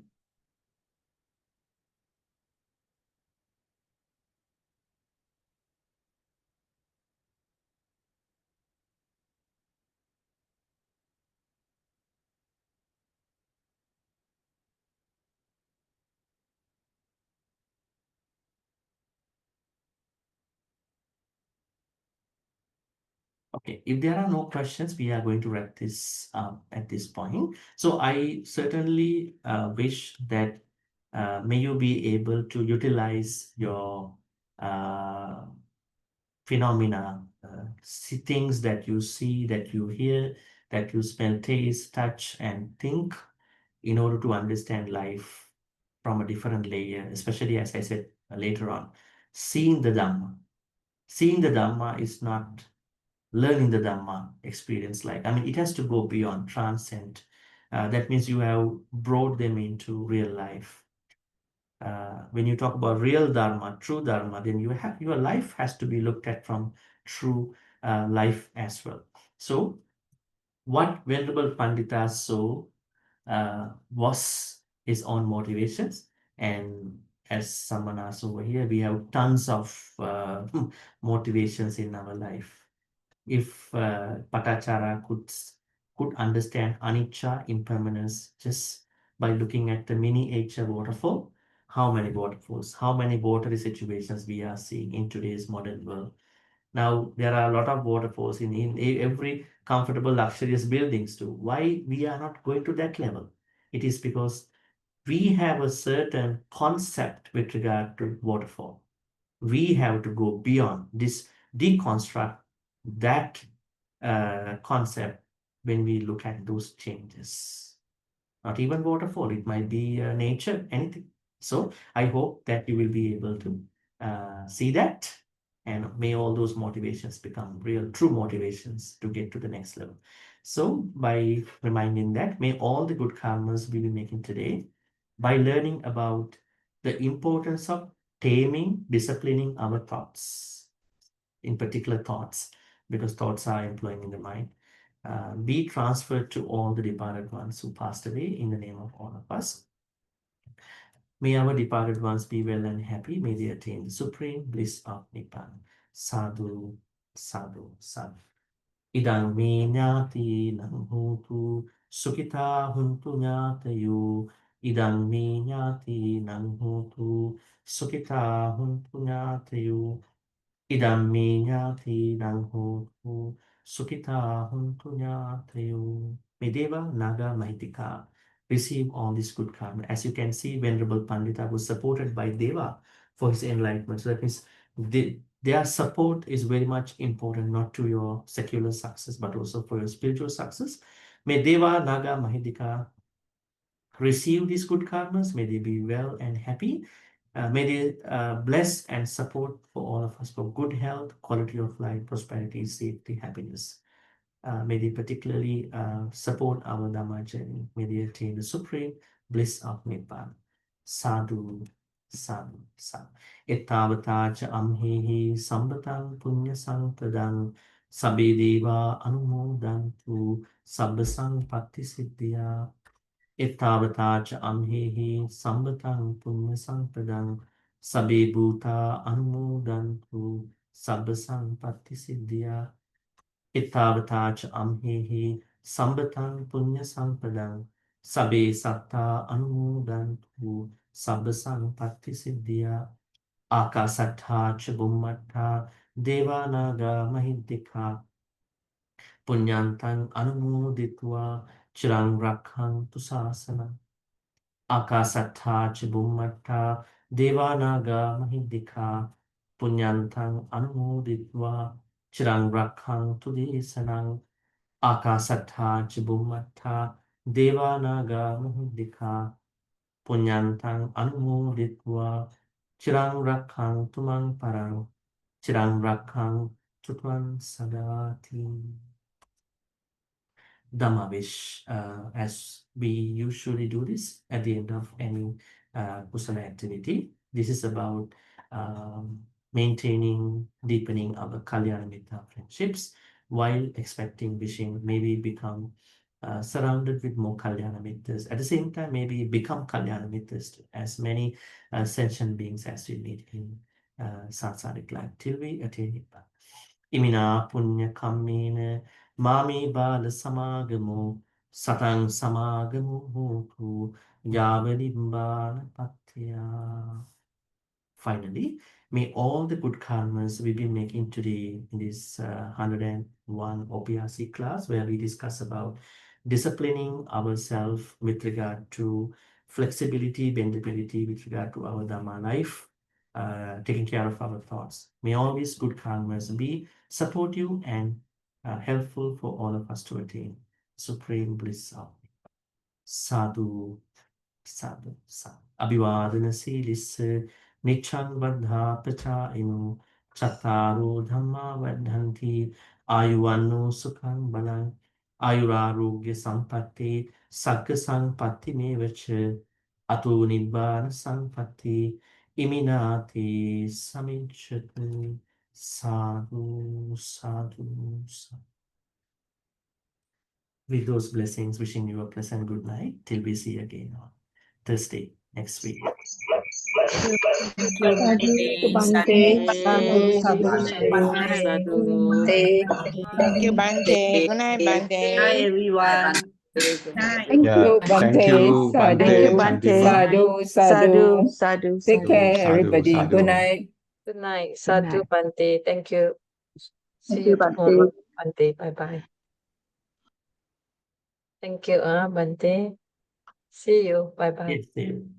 Okay, if there are no questions, we are going to wrap this up at this point. So I certainly wish that may you be able to utilize your phenomena, things that you see, that you hear, that you smell, taste, touch, and think in order to understand life from a different layer, especially as I said later on, seeing the Dhamma. Seeing the Dhamma is not learning the Dhamma experience like. I mean, it has to go beyond, transcend. That means you have brought them into real life. when you talk about real Dharma, true Dharma, then your life has to be looked at from true life as well. So what Venerable Pandita saw was his own motivations. And as someone asked over here, we have tons of motivations in our life. If Patachara could understand anicca, impermanence, just by looking at the miniature waterfall, how many waterfalls, how many watery situations we are seeing in today's modern world. Now, there are a lot of waterfalls in every comfortable, luxurious buildings too. Why we are not going to that level? It is because we have a certain concept with regard to waterfall. We have to go beyond this, deconstruct that concept when we look at those changes. Not even waterfall, it might be nature, anything. So I hope that you will be able to see that, and may all those motivations become real, true motivations to get to the next level. So by reminding that, may all the good karmas we will be making today, by learning about the importance of taming, disciplining our thoughts, in particular thoughts, because thoughts are employing in the mind, be transferred to all the departed ones who passed away in the name of all of us. May our departed ones be well and happy. May they attain the supreme bliss of Nibbana. Sadhu, sadhu, sadhu. Idang me nyati nang hutu sukita huntu nyatayu. Idang me nyati nang hutu sukita huntu nyatayu. Idam me nyati nang hotu sukita huntu nyatayu. May Deva Naga Mahitika receive all this good karma. As you can see, Venerable Pandita was supported by Deva for his enlightenment. So that means their support is very much important, not to your secular success, but also for your spiritual success. May Deva Naga Mahitika receive these good karmas. May they be well and happy. May they bless and support for all of us for good health, quality of life, prosperity, safety, happiness. May they particularly support our Dhamma journey. May they attain the supreme bliss of Nibbana. Sadhu, sadhu, sadhu. Ettavata cha amhehi sambatang punya sampradang sabbe deva anumodantu sabba sampatti siddhya. Ettavata cha amhehi sambatang punya sampradang sabbe bhuta anumodantu sabba sampatti siddhya. Ettavata cha amhehi sambatang punya sampadang sabbe satta anumodantu sabba sampatti siddhya. Akasattha cha bummattha devanaga mahiddhika punyantang anumoditva chirang rakhantu sasana. Akasattha cha bummattha devanaga mahiddhika punyantang anumoditva chirang rakhantu desanang. Akasattha cha bummattha devanaga mahiddhika punyantang anumoditva chirang rakhantu mang parang chirang rakhantu tvam sadati. Dhammavish, as we usually do this at the end of any kusala activity. This is about maintaining, deepening our Kalyana Mitta friendships while expecting, wishing, maybe become surrounded with more Kalyana Mittas. At the same time, maybe become Kalyana Mittas to as many sentient beings as we meet in samsaric life till we attain Nibbana. Imina punya kammena mami bala samagamo satang samagamo hotu yavadimbala patya. Finally, may all the good karmas we've been making today in this 101 OPRC class, where we discuss about disciplining ourselves with regard to flexibility, bendability with regard to our Dhamma life, taking care of our thoughts. May all these good karmas be supportive and helpful for all of us to attain supreme bliss of sadhu, sadhu, sadhu. Abhivadana silissa nichang vardha pachayinu chattaro dhamma vardhanti ayuvanno sukhang balang ayurarogya sampatti sakka sampatti mevacha Atu nibbana sampatti iminati samichatu sadhu sadhu sadhu. With those blessings, wishing you a pleasant good night till we see again on Thursday next week. Thank you, Sadhu, Bhante. Bhante. Sadhu, Sadhu, sadhu, Bhante. sadhu. Bhante. Thank you, Bhante. Good night, Hi Bhante. everyone. Night. Thank Yeah, you, thank Bhante. you, Thank you, Bhante, Sadhu, Bhante. Chandima. sadhu, Sadhu, sadhu. sadhu, Take sadhu. care, Sadhu, everybody. Good sadhu. night. Good night. Good Sadhu, night. Bhante. Thank you. See Thank you you, tomorrow, Bhante. Bhante. Bye-bye. Thank you, Bhante. See you. Bye-bye. Yes, David.